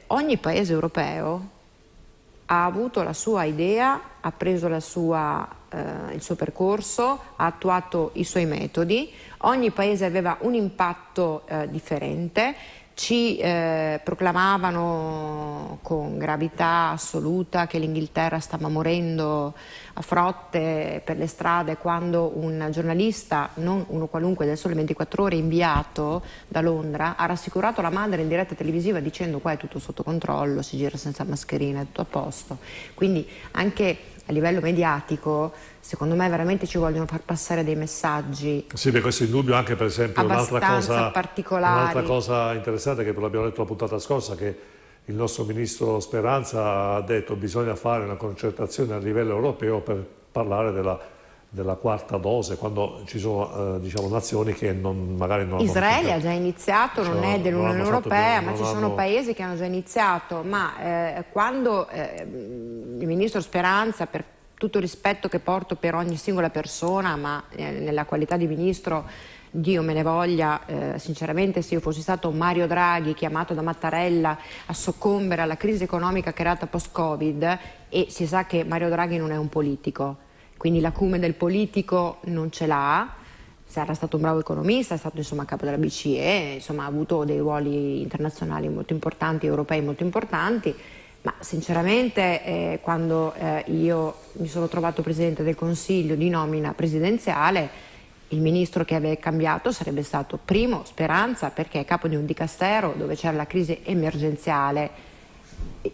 ogni paese europeo ha avuto la sua idea, ha preso il suo percorso, ha attuato i suoi metodi, ogni paese aveva un impatto differente. Ci proclamavano con gravità assoluta che l'Inghilterra stava morendo a frotte per le strade quando un giornalista, non uno qualunque, del Sole 24 Ore, inviato da Londra, ha rassicurato la madre in diretta televisiva dicendo qua è tutto sotto controllo, si gira senza mascherina, è tutto a posto. Quindi anche a livello mediatico secondo me veramente ci vogliono far passare dei messaggi. Sì, beh, questo è indubbio. Anche per esempio abbastanza particolari. Un'altra cosa interessante che l'abbiamo detto la puntata scorsa, che il nostro ministro Speranza ha detto bisogna fare una concertazione a livello europeo per parlare della quarta dose, quando ci sono nazioni che magari non hanno Israele ha già iniziato, non è dell'Unione Europea, ma ci sono paesi che hanno già iniziato, ma quando il ministro Speranza, per tutto il rispetto che porto per ogni singola persona, ma nella qualità di ministro, Dio me ne voglia, sinceramente se io fossi stato Mario Draghi chiamato da Mattarella a soccombere alla crisi economica creata post-Covid, e si sa che Mario Draghi non è un politico, quindi l'acume del politico non ce l'ha, sarà stato un bravo economista, è stato capo della BCE, ha avuto dei ruoli internazionali molto importanti, europei molto importanti, ma sinceramente quando io mi sono trovato presidente del Consiglio di nomina presidenziale, il ministro che aveva cambiato sarebbe stato primo Speranza, perché è capo di un dicastero dove c'era la crisi emergenziale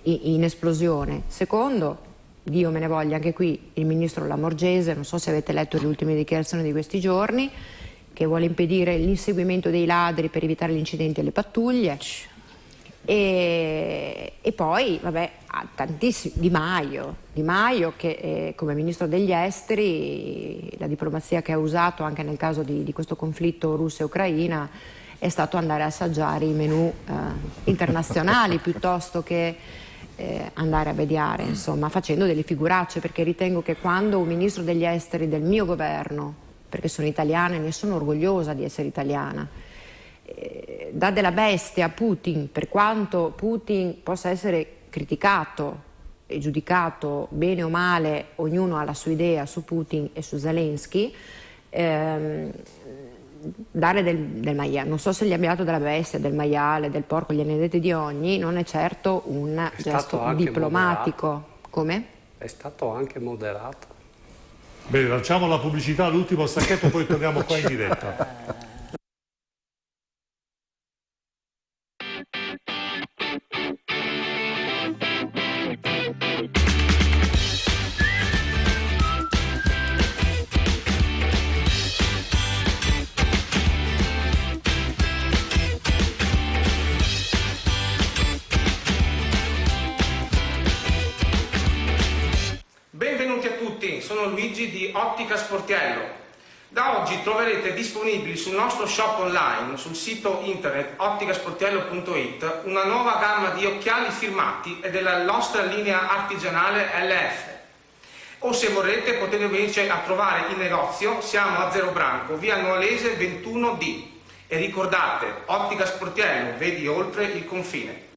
in esplosione. Secondo, Dio me ne voglia, anche qui il ministro Lamorgese, non so se avete letto le ultime dichiarazioni di questi giorni, che vuole impedire l'inseguimento dei ladri per evitare gli incidenti alle pattuglie. E poi, vabbè, tantissimi, Di Maio che come ministro degli esteri, la diplomazia che ha usato anche nel caso di questo conflitto Russia e Ucraina è stato andare a assaggiare i menù internazionali piuttosto che andare a mediare, insomma, facendo delle figuracce, perché ritengo che quando un ministro degli esteri del mio governo, perché sono italiana e ne sono orgogliosa di essere italiana, dà della bestia a Putin, per quanto Putin possa essere criticato e giudicato bene o male, ognuno ha la sua idea su Putin e su Zelensky, dare del maiale, non so se gli abbia dato della bestia, del maiale, del porco, gliene dette di ogni, non è certo un gesto diplomatico. Moderato. Come? È stato anche moderato. Bene, lanciamo la pubblicità, l'ultimo stacchetto, poi torniamo qua in diretta. Benvenuti a tutti, sono Luigi di Ottica Sportiello. Da oggi troverete disponibili sul nostro shop online, sul sito internet otticasportiello.it, una nuova gamma di occhiali firmati e della nostra linea artigianale LF. O se vorrete potete venirci a trovare in negozio, siamo a Zero Branco, via Nualese 21D. E ricordate, Ottica Sportiello, vedi oltre il confine.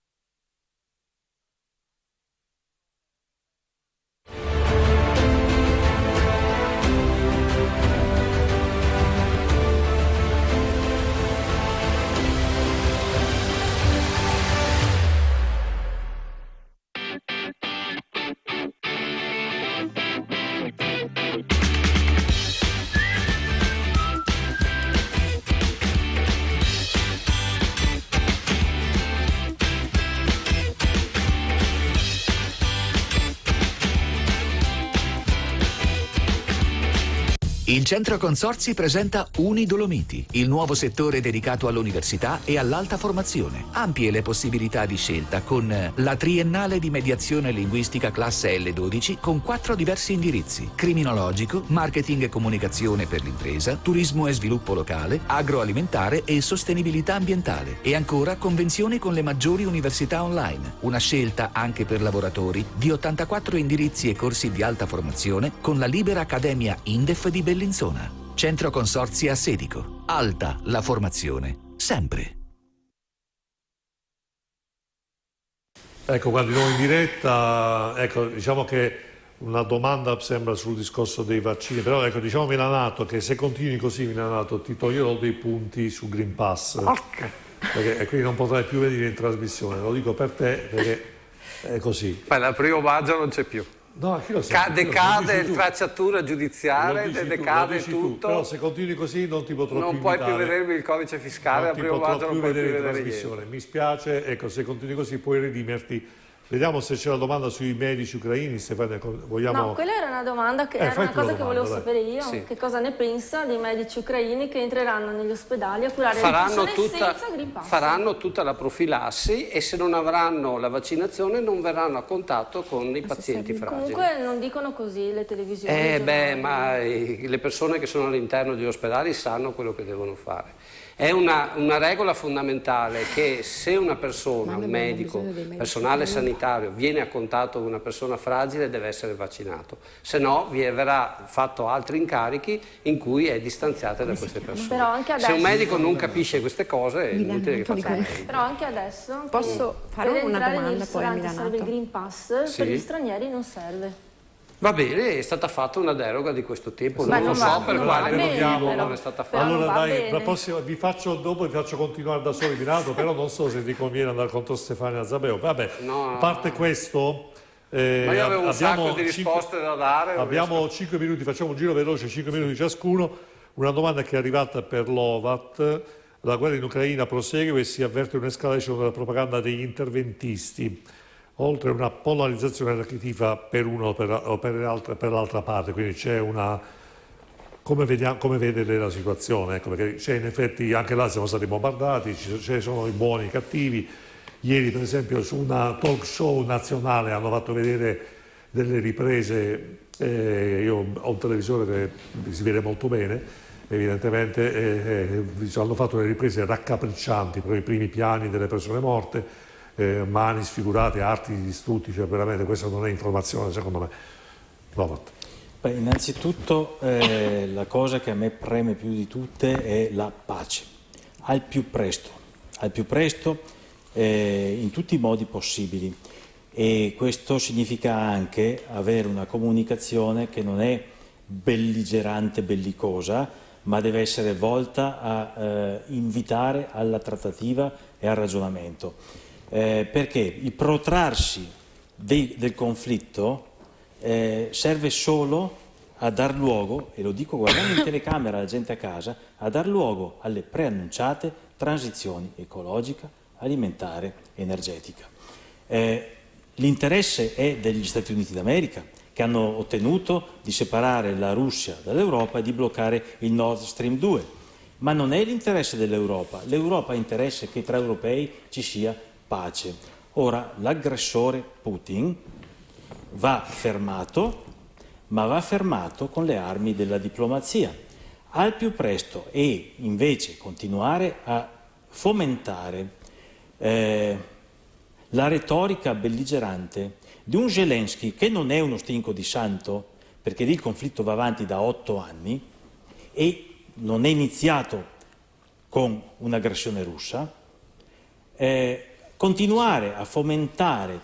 Il Centro Consorzi presenta Uni Dolomiti, il nuovo settore dedicato all'università e all'alta formazione. Ampie le possibilità di scelta con la triennale di mediazione linguistica classe L12 con 4 diversi indirizzi: criminologico, marketing e comunicazione per l'impresa, turismo e sviluppo locale, agroalimentare e sostenibilità ambientale. E ancora convenzioni con le maggiori università online. Una scelta anche per lavoratori di 84 indirizzi e corsi di alta formazione con la libera accademia Indef di Bellinzona. Centro Consorzi a Sedico. Alta la formazione, sempre. Ecco, qua di nuovo in diretta, ecco, diciamo che una domanda sembra sul discorso dei vaccini, però ecco, diciamo Milanato che se continui così, Milanato, ti toglierò dei punti su Green Pass. Okay. Perché quindi non potrai più venire in trasmissione, lo dico per te perché è così. Ma dal 1° maggio non c'è più. No, chi lo sa? Decade il tracciatura giudiziaria, decade tutto. Però se continui così non ti potrò più Non puoi invitare. più vedermi il codice fiscale, al 1° maggio non puoi più vedere trasmissione. Mi spiace, ecco, se continui così puoi redimerti. Vediamo se c'è la domanda sui medici ucraini, Stefania, vogliamo... No, quella era una domanda che era una cosa che volevo sapere io. Sì. Che cosa ne pensa dei medici ucraini che entreranno negli ospedali a curare le persone senza Green Pass? Faranno tutta la profilassi e se non avranno la vaccinazione non verranno a contatto con i pazienti fragili. Comunque non dicono così le televisioni. Ma le persone che sono all'interno degli ospedali sanno quello che devono fare. È una regola fondamentale che se una persona, un medico, personale sanitario viene a contatto con una persona fragile deve essere vaccinato, se no vi verrà fatto altri incarichi in cui è distanziata da queste persone. Però anche adesso, se un medico non capisce queste cose è inutile che faccia niente. Però anche adesso posso fare una domanda poi a Milanato? Serve il Green Pass, sì. Per gli stranieri non serve. Va bene, è stata fatta una deroga di questo tipo, Beh, non lo so per quale motivo però, non è stata fatta. Allora dai, la prossima, vi faccio continuare da soli Milano, però non so se vi conviene andare contro Stefania Zabeo. Vabbè, a parte questo... ma io avevo un sacco di risposte da dare. Abbiamo 5 minuti, facciamo un giro veloce, 5 minuti ciascuno. Una domanda che è arrivata per Lovat. La guerra in Ucraina prosegue e si avverte un'escalation della propaganda degli interventisti, oltre a una polarizzazione relativa per uno o per l'altra parte, quindi c'è una... Come vede lei la situazione? Ecco, perché c'è in effetti, anche là siamo stati bombardati, ci sono i buoni e i cattivi, Ieri, per esempio, su una talk show nazionale hanno fatto vedere delle riprese, io ho un televisore che si vede molto bene, evidentemente hanno fatto delle riprese raccapriccianti per i primi piani delle persone morte, mani sfigurate, arti distrutti, cioè veramente questa non è informazione secondo me. Robert. Beh, innanzitutto la cosa che a me preme più di tutte è la pace, al più presto, in tutti i modi possibili, e questo significa anche avere una comunicazione che non è belligerante, bellicosa, ma deve essere volta a invitare alla trattativa e al ragionamento, perché il protrarsi del conflitto serve solo a dar luogo, e lo dico guardando in telecamera alla gente a casa, a dar luogo alle preannunciate transizioni ecologica, alimentare, energetica. L'interesse è degli Stati Uniti d'America, che hanno ottenuto di separare la Russia dall'Europa e di bloccare il Nord Stream 2, ma non è l'interesse dell'Europa. L'Europa ha interesse che tra europei ci sia pace. Ora, l'aggressore Putin va fermato, ma va fermato con le armi della diplomazia al più presto, e invece continuare a fomentare la retorica belligerante di un Zelensky che non è uno stinco di santo, perché lì il conflitto va avanti da 8 anni e non è iniziato con un'aggressione russa, continuare a fomentare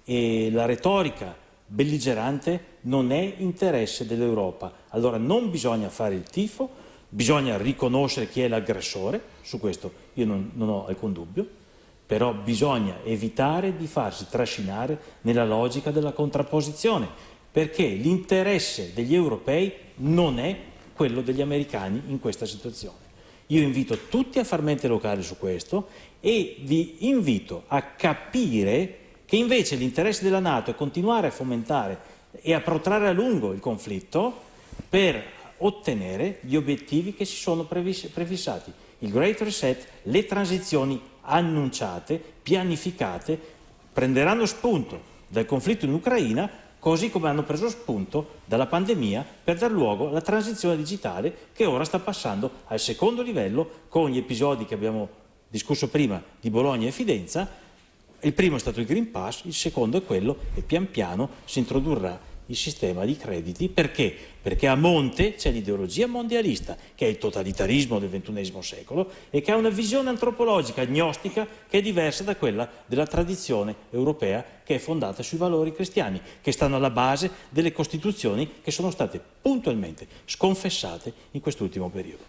la retorica belligerante non è interesse dell'Europa. Allora non bisogna fare il tifo, bisogna riconoscere chi è l'aggressore, su questo io non ho alcun dubbio, però bisogna evitare di farsi trascinare nella logica della contrapposizione, perché l'interesse degli europei non è quello degli americani in questa situazione. Io invito tutti a far mente locale su questo e vi invito a capire che invece l'interesse della NATO è continuare a fomentare e a protrarre a lungo il conflitto per ottenere gli obiettivi che si sono prefissati. Il Great Reset, le transizioni annunciate, pianificate, prenderanno spunto dal conflitto in Ucraina, così come hanno preso spunto dalla pandemia per dar luogo alla transizione digitale che ora sta passando al secondo livello con gli episodi che abbiamo discusso prima di Bologna e Fidenza. Il primo è stato il Green Pass, il secondo è quello, e pian piano si introdurrà il sistema di crediti. Perché? Perché a monte c'è l'ideologia mondialista, che è il totalitarismo del XXI secolo e che ha una visione antropologica, agnostica, che è diversa da quella della tradizione europea, che è fondata sui valori cristiani, che stanno alla base delle costituzioni che sono state puntualmente sconfessate in quest'ultimo periodo.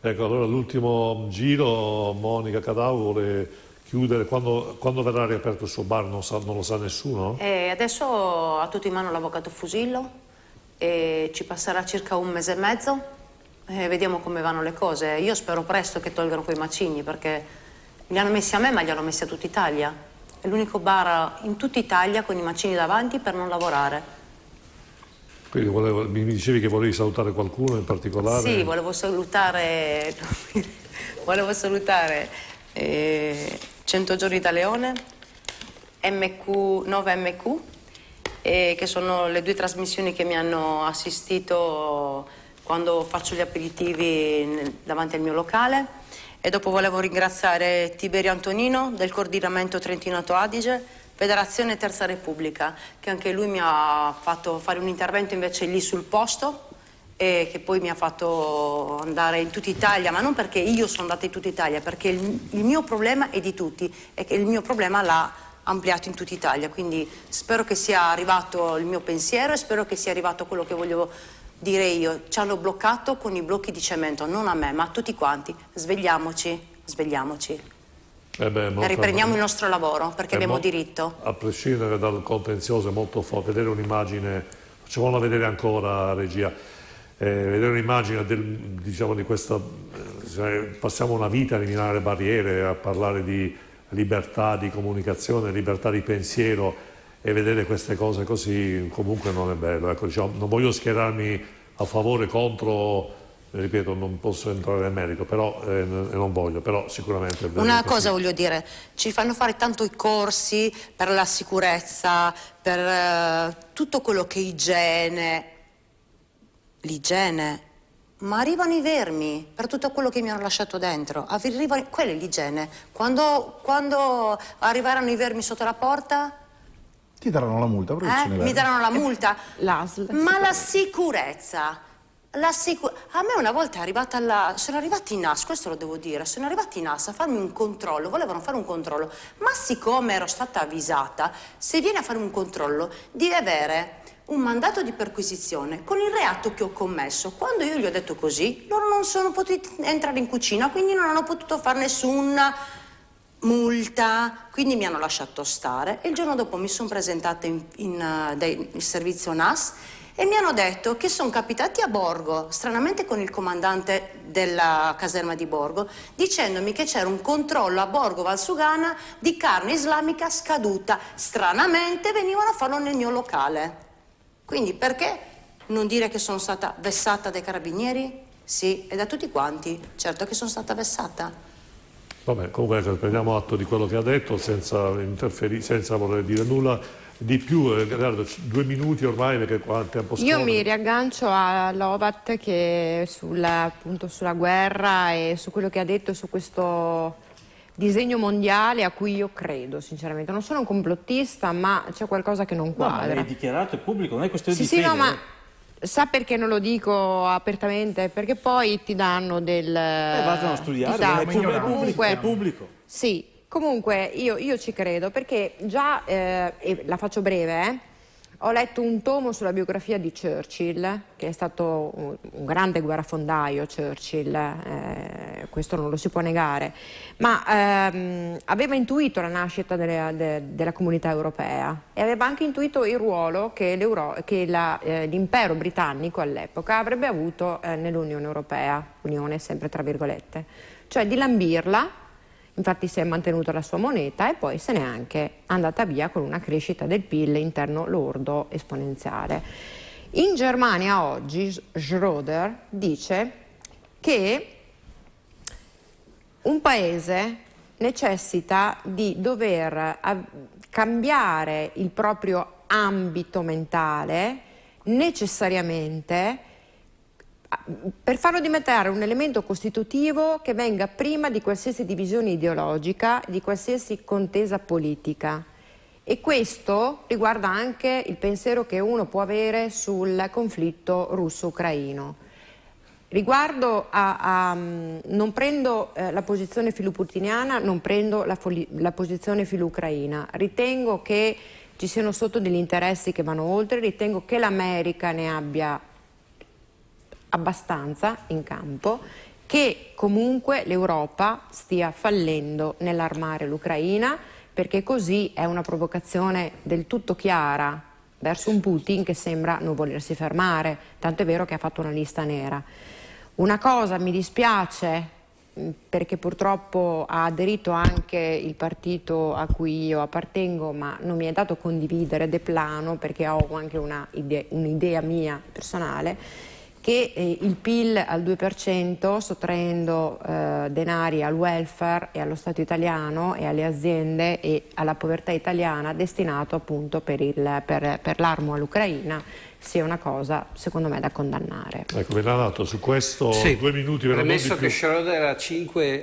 Ecco, allora l'ultimo giro, Monica Cadau vuole chiudere. Quando verrà riaperto il suo bar non lo sa nessuno? Adesso ha tutto in mano l'avvocato Fusillo e ci passerà circa 1 mese e mezzo e vediamo come vanno le cose. Io spero presto che tolgano quei macigni, perché li hanno messi a me ma li hanno messi a tutta Italia. È l'unico bar in tutta Italia con i macigni davanti per non lavorare. Quindi mi dicevi che volevi salutare qualcuno in particolare? Sì, volevo salutare 100 giorni da Leone, MQ, 9MQ, che sono le 2 trasmissioni che mi hanno assistito quando faccio gli aperitivi davanti al mio locale. E dopo volevo ringraziare Tiberio Antonino del coordinamento Trentino-Alto Adige, Federazione Terza Repubblica, che anche lui mi ha fatto fare un intervento invece lì sul posto, e che poi mi ha fatto andare in tutta Italia, ma non perché io sono andata in tutta Italia, perché il mio problema è di tutti e che il mio problema l'ha ampliato in tutta Italia. Quindi spero che sia arrivato il mio pensiero e spero che sia arrivato quello che voglio dire io. Ci hanno bloccato con i blocchi di cemento, non a me, ma a tutti quanti. Svegliamoci, svegliamoci. E riprendiamo il nostro lavoro, perché abbiamo diritto. A prescindere dal contenzioso è molto forte. Vedere un'immagine, facciamola vedere ancora, regia. Vedere un'immagine di questa, passiamo una vita a eliminare barriere, a parlare di libertà di comunicazione, libertà di pensiero, e vedere queste cose così comunque non è bello. Ecco, non voglio schierarmi a favore contro ripeto, non posso entrare nel merito, però, e non voglio, però sicuramente... Una cosa voglio dire, ci fanno fare tanto i corsi per la sicurezza, per tutto quello che è l'igiene, ma arrivano i vermi per tutto quello che mi hanno lasciato dentro, quella è l'igiene. Quando arriveranno i vermi sotto la porta... Ti daranno la multa, mi daranno la multa? l'ASL. Ma la sicurezza... A me una volta sono arrivati in AS, questo lo devo dire, sono arrivati in AS a farmi un controllo, volevano fare un controllo, ma siccome ero stata avvisata, se vieni a fare un controllo devi avere un mandato di perquisizione con il reato che ho commesso. Quando io gli ho detto così, loro non sono potuti entrare in cucina, quindi non hanno potuto fare nessuna multa, quindi mi hanno lasciato stare. E il giorno dopo mi sono presentata in servizio NAS e mi hanno detto che sono capitati a Borgo, stranamente con il comandante della caserma di Borgo, dicendomi che c'era un controllo a Borgo Valsugana di carne islamica scaduta. Stranamente venivano a farlo nel mio locale. Quindi perché non dire che sono stata vessata dai carabinieri? Sì, e da tutti quanti. Certo che sono stata vessata. Vabbè, comunque prendiamo atto di quello che ha detto senza interferire, senza voler dire nulla di più. Guarda, 2 minuti ormai, perché qua il tempo scorre. Io mi riaggancio a Lovat che appunto sulla guerra e su quello che ha detto su questo disegno mondiale a cui io credo, sinceramente. Non sono un complottista, ma c'è qualcosa che non quadra. No, ma l'hai dichiarato, è pubblico, non è questione di Sì, fede. no, ma sa perché non lo dico apertamente? Perché poi ti danno vanno a studiare, è pubblico. Sì, comunque io ci credo perché già, e la faccio breve, ho letto un tomo sulla biografia di Churchill, che è stato un grande guerrafondaio Churchill, questo non lo si può negare, ma aveva intuito la nascita della comunità europea e aveva anche intuito il ruolo che l'impero britannico all'epoca avrebbe avuto nell'Unione Europea, unione sempre tra virgolette, cioè di lambirla. Infatti si è mantenuta la sua moneta e poi se n'è anche andata via con una crescita del PIL interno lordo esponenziale. In Germania oggi Schröder dice che un paese necessita di dover cambiare il proprio ambito mentale necessariamente per farlo diventare un elemento costitutivo che venga prima di qualsiasi divisione ideologica, di qualsiasi contesa politica. E questo riguarda anche il pensiero che uno può avere sul conflitto russo-ucraino. Riguardo non prendo la posizione filoputiniana, non prendo la posizione filoucraina. Ritengo che ci siano sotto degli interessi che vanno oltre, ritengo che l'America ne abbia abbastanza in campo, che comunque l'Europa stia fallendo nell'armare l'Ucraina, perché così è una provocazione del tutto chiara verso un Putin che sembra non volersi fermare, tanto è vero che ha fatto una lista nera. Una cosa mi dispiace, perché purtroppo ha aderito anche il partito a cui io appartengo, ma non mi è dato condividere de plano, perché ho anche un'idea mia personale, che il PIL al 2%, sottraendo denari al welfare e allo Stato italiano e alle aziende e alla povertà italiana, destinato appunto per l'armo all'Ucraina, sia una cosa secondo me da condannare. Ecco, Renato, su questo 2 minuti per premesso che Schröder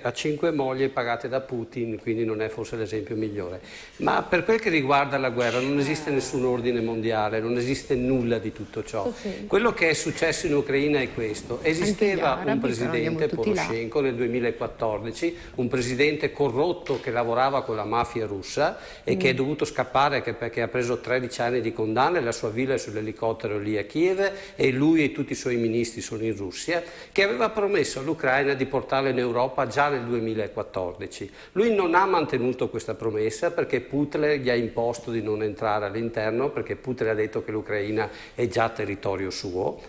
ha 5 mogli pagate da Putin, quindi non è forse l'esempio migliore. Ma per quel che riguarda la guerra non esiste nessun ordine mondiale, non esiste nulla di tutto ciò. Quello che è successo in Ucraina è questo: esisteva un presidente, Poroshenko, nel 2014, un presidente corrotto che lavorava con la mafia russa e che è dovuto scappare perché ha preso 13 anni di condanna e la sua villa è sull'elicottero lì a Kiev e lui e tutti i suoi ministri sono in Russia, che aveva promesso all'Ucraina di portarla in Europa già nel 2014. Lui non ha mantenuto questa promessa perché Putin gli ha imposto di non entrare all'interno, perché Putin ha detto che l'Ucraina è già territorio suo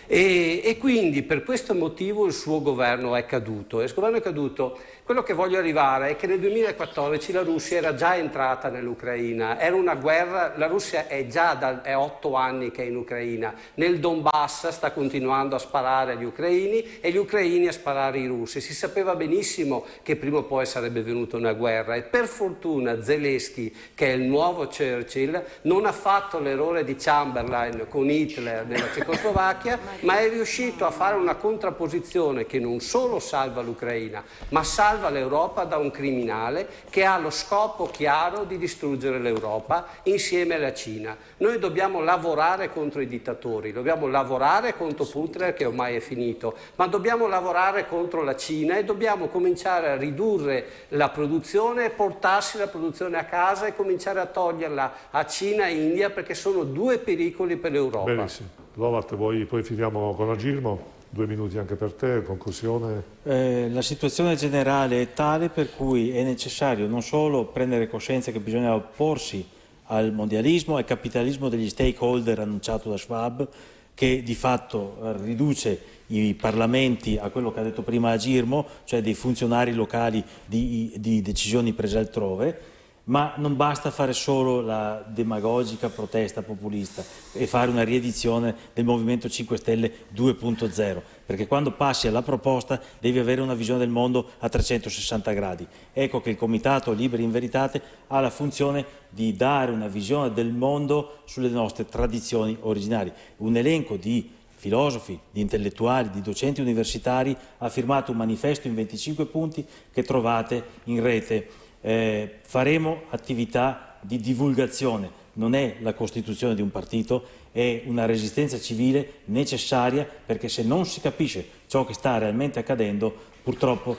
e quindi per questo motivo il suo governo è caduto. E il governo è caduto. Quello che voglio arrivare è che nel 2014 la Russia era già entrata nell'Ucraina, era una guerra, la Russia è già è 8 anni che è in Ucraina. l'Ucraina. Nel Donbass sta continuando a sparare agli ucraini e gli ucraini a sparare ai russi. Si sapeva benissimo che prima o poi sarebbe venuta una guerra e per fortuna Zelensky, che è il nuovo Churchill, non ha fatto l'errore di Chamberlain con Hitler nella Cecoslovacchia, ma è riuscito a fare una contrapposizione che non solo salva l'Ucraina, ma salva l'Europa da un criminale che ha lo scopo chiaro di distruggere l'Europa insieme alla Cina. Noi dobbiamo lavorare contro i dittatori, dobbiamo lavorare contro Putin che ormai è finito, ma dobbiamo lavorare contro la Cina e dobbiamo cominciare a ridurre la produzione e portarsi la produzione a casa e cominciare a toglierla a Cina e India, perché sono due pericoli per l'Europa. Benissimo. Lovat, poi finiamo con Agirmo. 2 minuti anche per te, conclusione. La situazione generale è tale per cui è necessario non solo prendere coscienza che bisogna opporsi al mondialismo, al capitalismo degli stakeholder annunciato da Schwab, che di fatto riduce i parlamenti a quello che ha detto prima Agirmo, cioè dei funzionari locali di decisioni prese altrove, ma non basta fare solo la demagogica protesta populista e fare una riedizione del Movimento 5 Stelle 2.0, perché quando passi alla proposta devi avere una visione del mondo a 360 gradi. Ecco che il Comitato Liberi in Veritate ha la funzione di dare una visione del mondo sulle nostre tradizioni originali. Un elenco di filosofi, di intellettuali, di docenti universitari ha firmato un manifesto in 25 punti che trovate in rete. Faremo attività di divulgazione, non è la costituzione di un partito, è una resistenza civile necessaria, perché se non si capisce ciò che sta realmente accadendo, purtroppo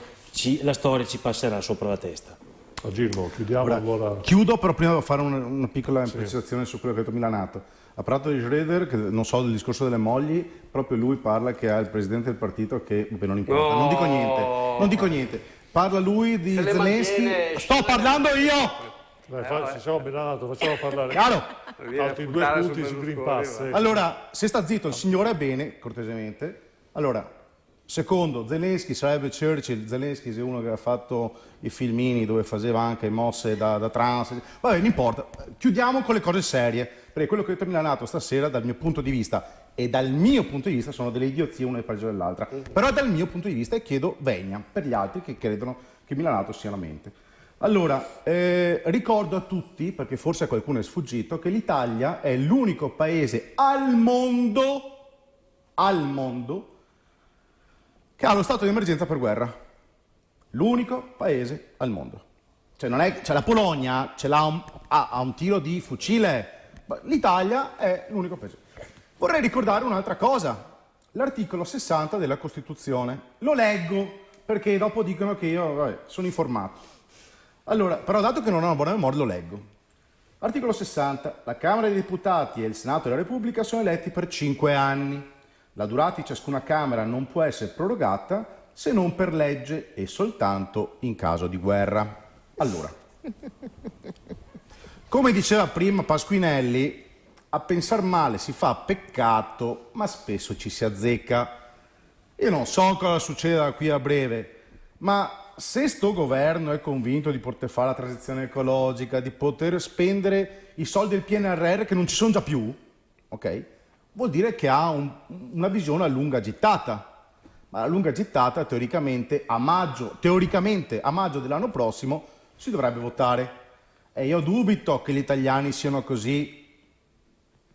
la storia ci passerà sopra la testa. Agirmo, chiudiamo allora. Chiudo, però prima devo fare una piccola precisazione su quello che ha detto Milanato. Ha parlato di Schroeder, che non so del discorso delle mogli, proprio lui parla che ha il presidente del partito che, non importa, non dico niente. Parla lui di Zelensky. Sto parlando io! Facciamo Milanato, facciamo parlare. Chiaro? Altri 2 punti su Green Pass. Allora, se sta zitto il signore, bene, cortesemente. Allora, secondo, Zelensky sarebbe Churchill. Zelensky è uno che ha fatto i filmini dove faceva anche mosse da trans. Vabbè, non importa. Chiudiamo con le cose serie, perché quello che ha detto Milanato stasera, dal mio punto di vista, e dal mio punto di vista sono delle idiozie una peggio dell'altra, però dal mio punto di vista, e chiedo vegna per gli altri che credono che Milanato sia una mente. Allora, ricordo a tutti, perché forse a qualcuno è sfuggito, che l'Italia è l'unico paese al mondo che ha lo stato di emergenza per guerra. L'unico paese al mondo. Cioè non è, la Polonia ce l'ha a un tiro di fucile, l'Italia è l'unico paese. Vorrei ricordare un'altra cosa, l'articolo 60 della Costituzione. Lo leggo perché dopo dicono che io sono informato. Allora, però dato che non ho una buona memoria, lo leggo. Articolo 60. La Camera dei Deputati e il Senato della Repubblica sono eletti per 5 anni. La durata di ciascuna Camera non può essere prorogata se non per legge e soltanto in caso di guerra. Allora, come diceva prima Pasquinelli, a pensar male si fa peccato, ma spesso ci si azzecca. Io non so cosa succederà qui a breve, ma se sto governo è convinto di poter fare la transizione ecologica, di poter spendere i soldi del PNRR che non ci sono già più, ok? Vuol dire che ha una visione a lunga gittata. Ma a lunga gittata, teoricamente a maggio dell'anno prossimo si dovrebbe votare. E io dubito che gli italiani siano così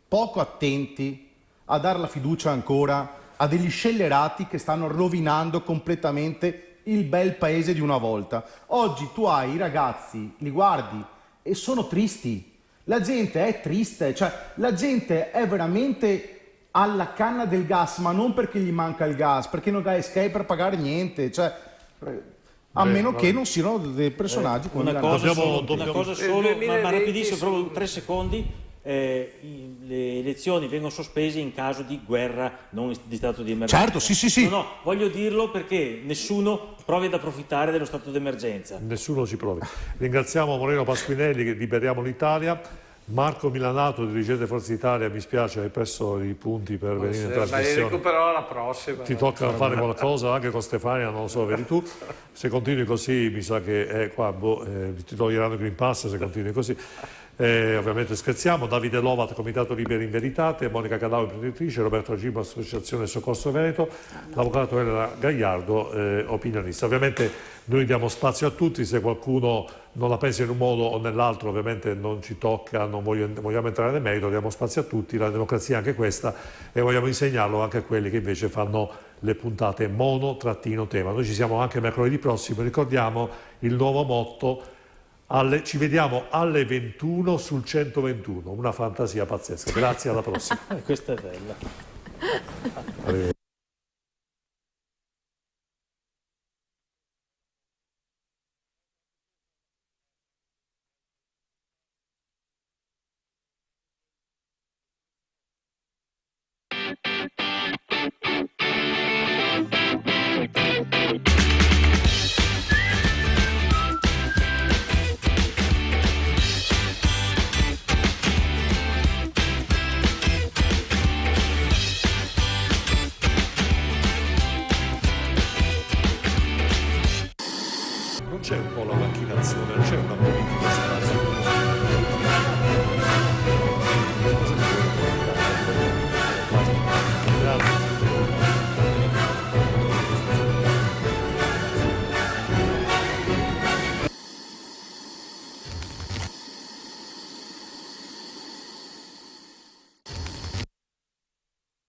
poco attenti a dare la fiducia ancora a degli scellerati che stanno rovinando completamente il bel paese di una volta. Oggi tu hai i ragazzi, li guardi e sono tristi. La gente è triste, cioè la gente è veramente alla canna del gas, ma non perché gli manca il gas, perché non ha escape per pagare niente, cioè a meno che non siano dei personaggi come una cosa solo, ma rapidissimo, proprio 3 secondi. Le elezioni vengono sospese in caso di guerra, non di stato di emergenza. Certo, sì. No, voglio dirlo perché nessuno provi ad approfittare dello stato d'emergenza. Nessuno ci provi. Ringraziamo Moreno Pasquinelli che Liberiamo l'Italia. Marco Milanato, dirigente Forza Italia, mi spiace, hai perso i punti per venire in trasmissione. Ma recupererò la prossima. Ti tocca fare qualcosa anche con Stefania, non lo so, vedi tu. Se continui così mi sa che qua ti toglieranno il Green Pass se continui così. Ovviamente scherziamo. Davide Lovat, Comitato Liberi in Veritate, Monica Cadao, imprenditrice, Roberto Gimbo, Associazione Soccorso Veneto, l'avvocato Elena Gagliardo, opinionista. Ovviamente noi diamo spazio a tutti, se qualcuno non la pensa in un modo o nell'altro ovviamente non ci tocca, non vogliamo entrare nel merito, diamo spazio a tutti, la democrazia è anche questa e vogliamo insegnarlo anche a quelli che invece fanno le puntate mono-tema. Noi ci siamo anche mercoledì prossimo, ricordiamo il nuovo motto: ci vediamo alle 21 sul 121, una fantasia pazzesca. Grazie, alla prossima. Questa è bella. Non c'è un po' la macchinazione, non c'è una politica spazio.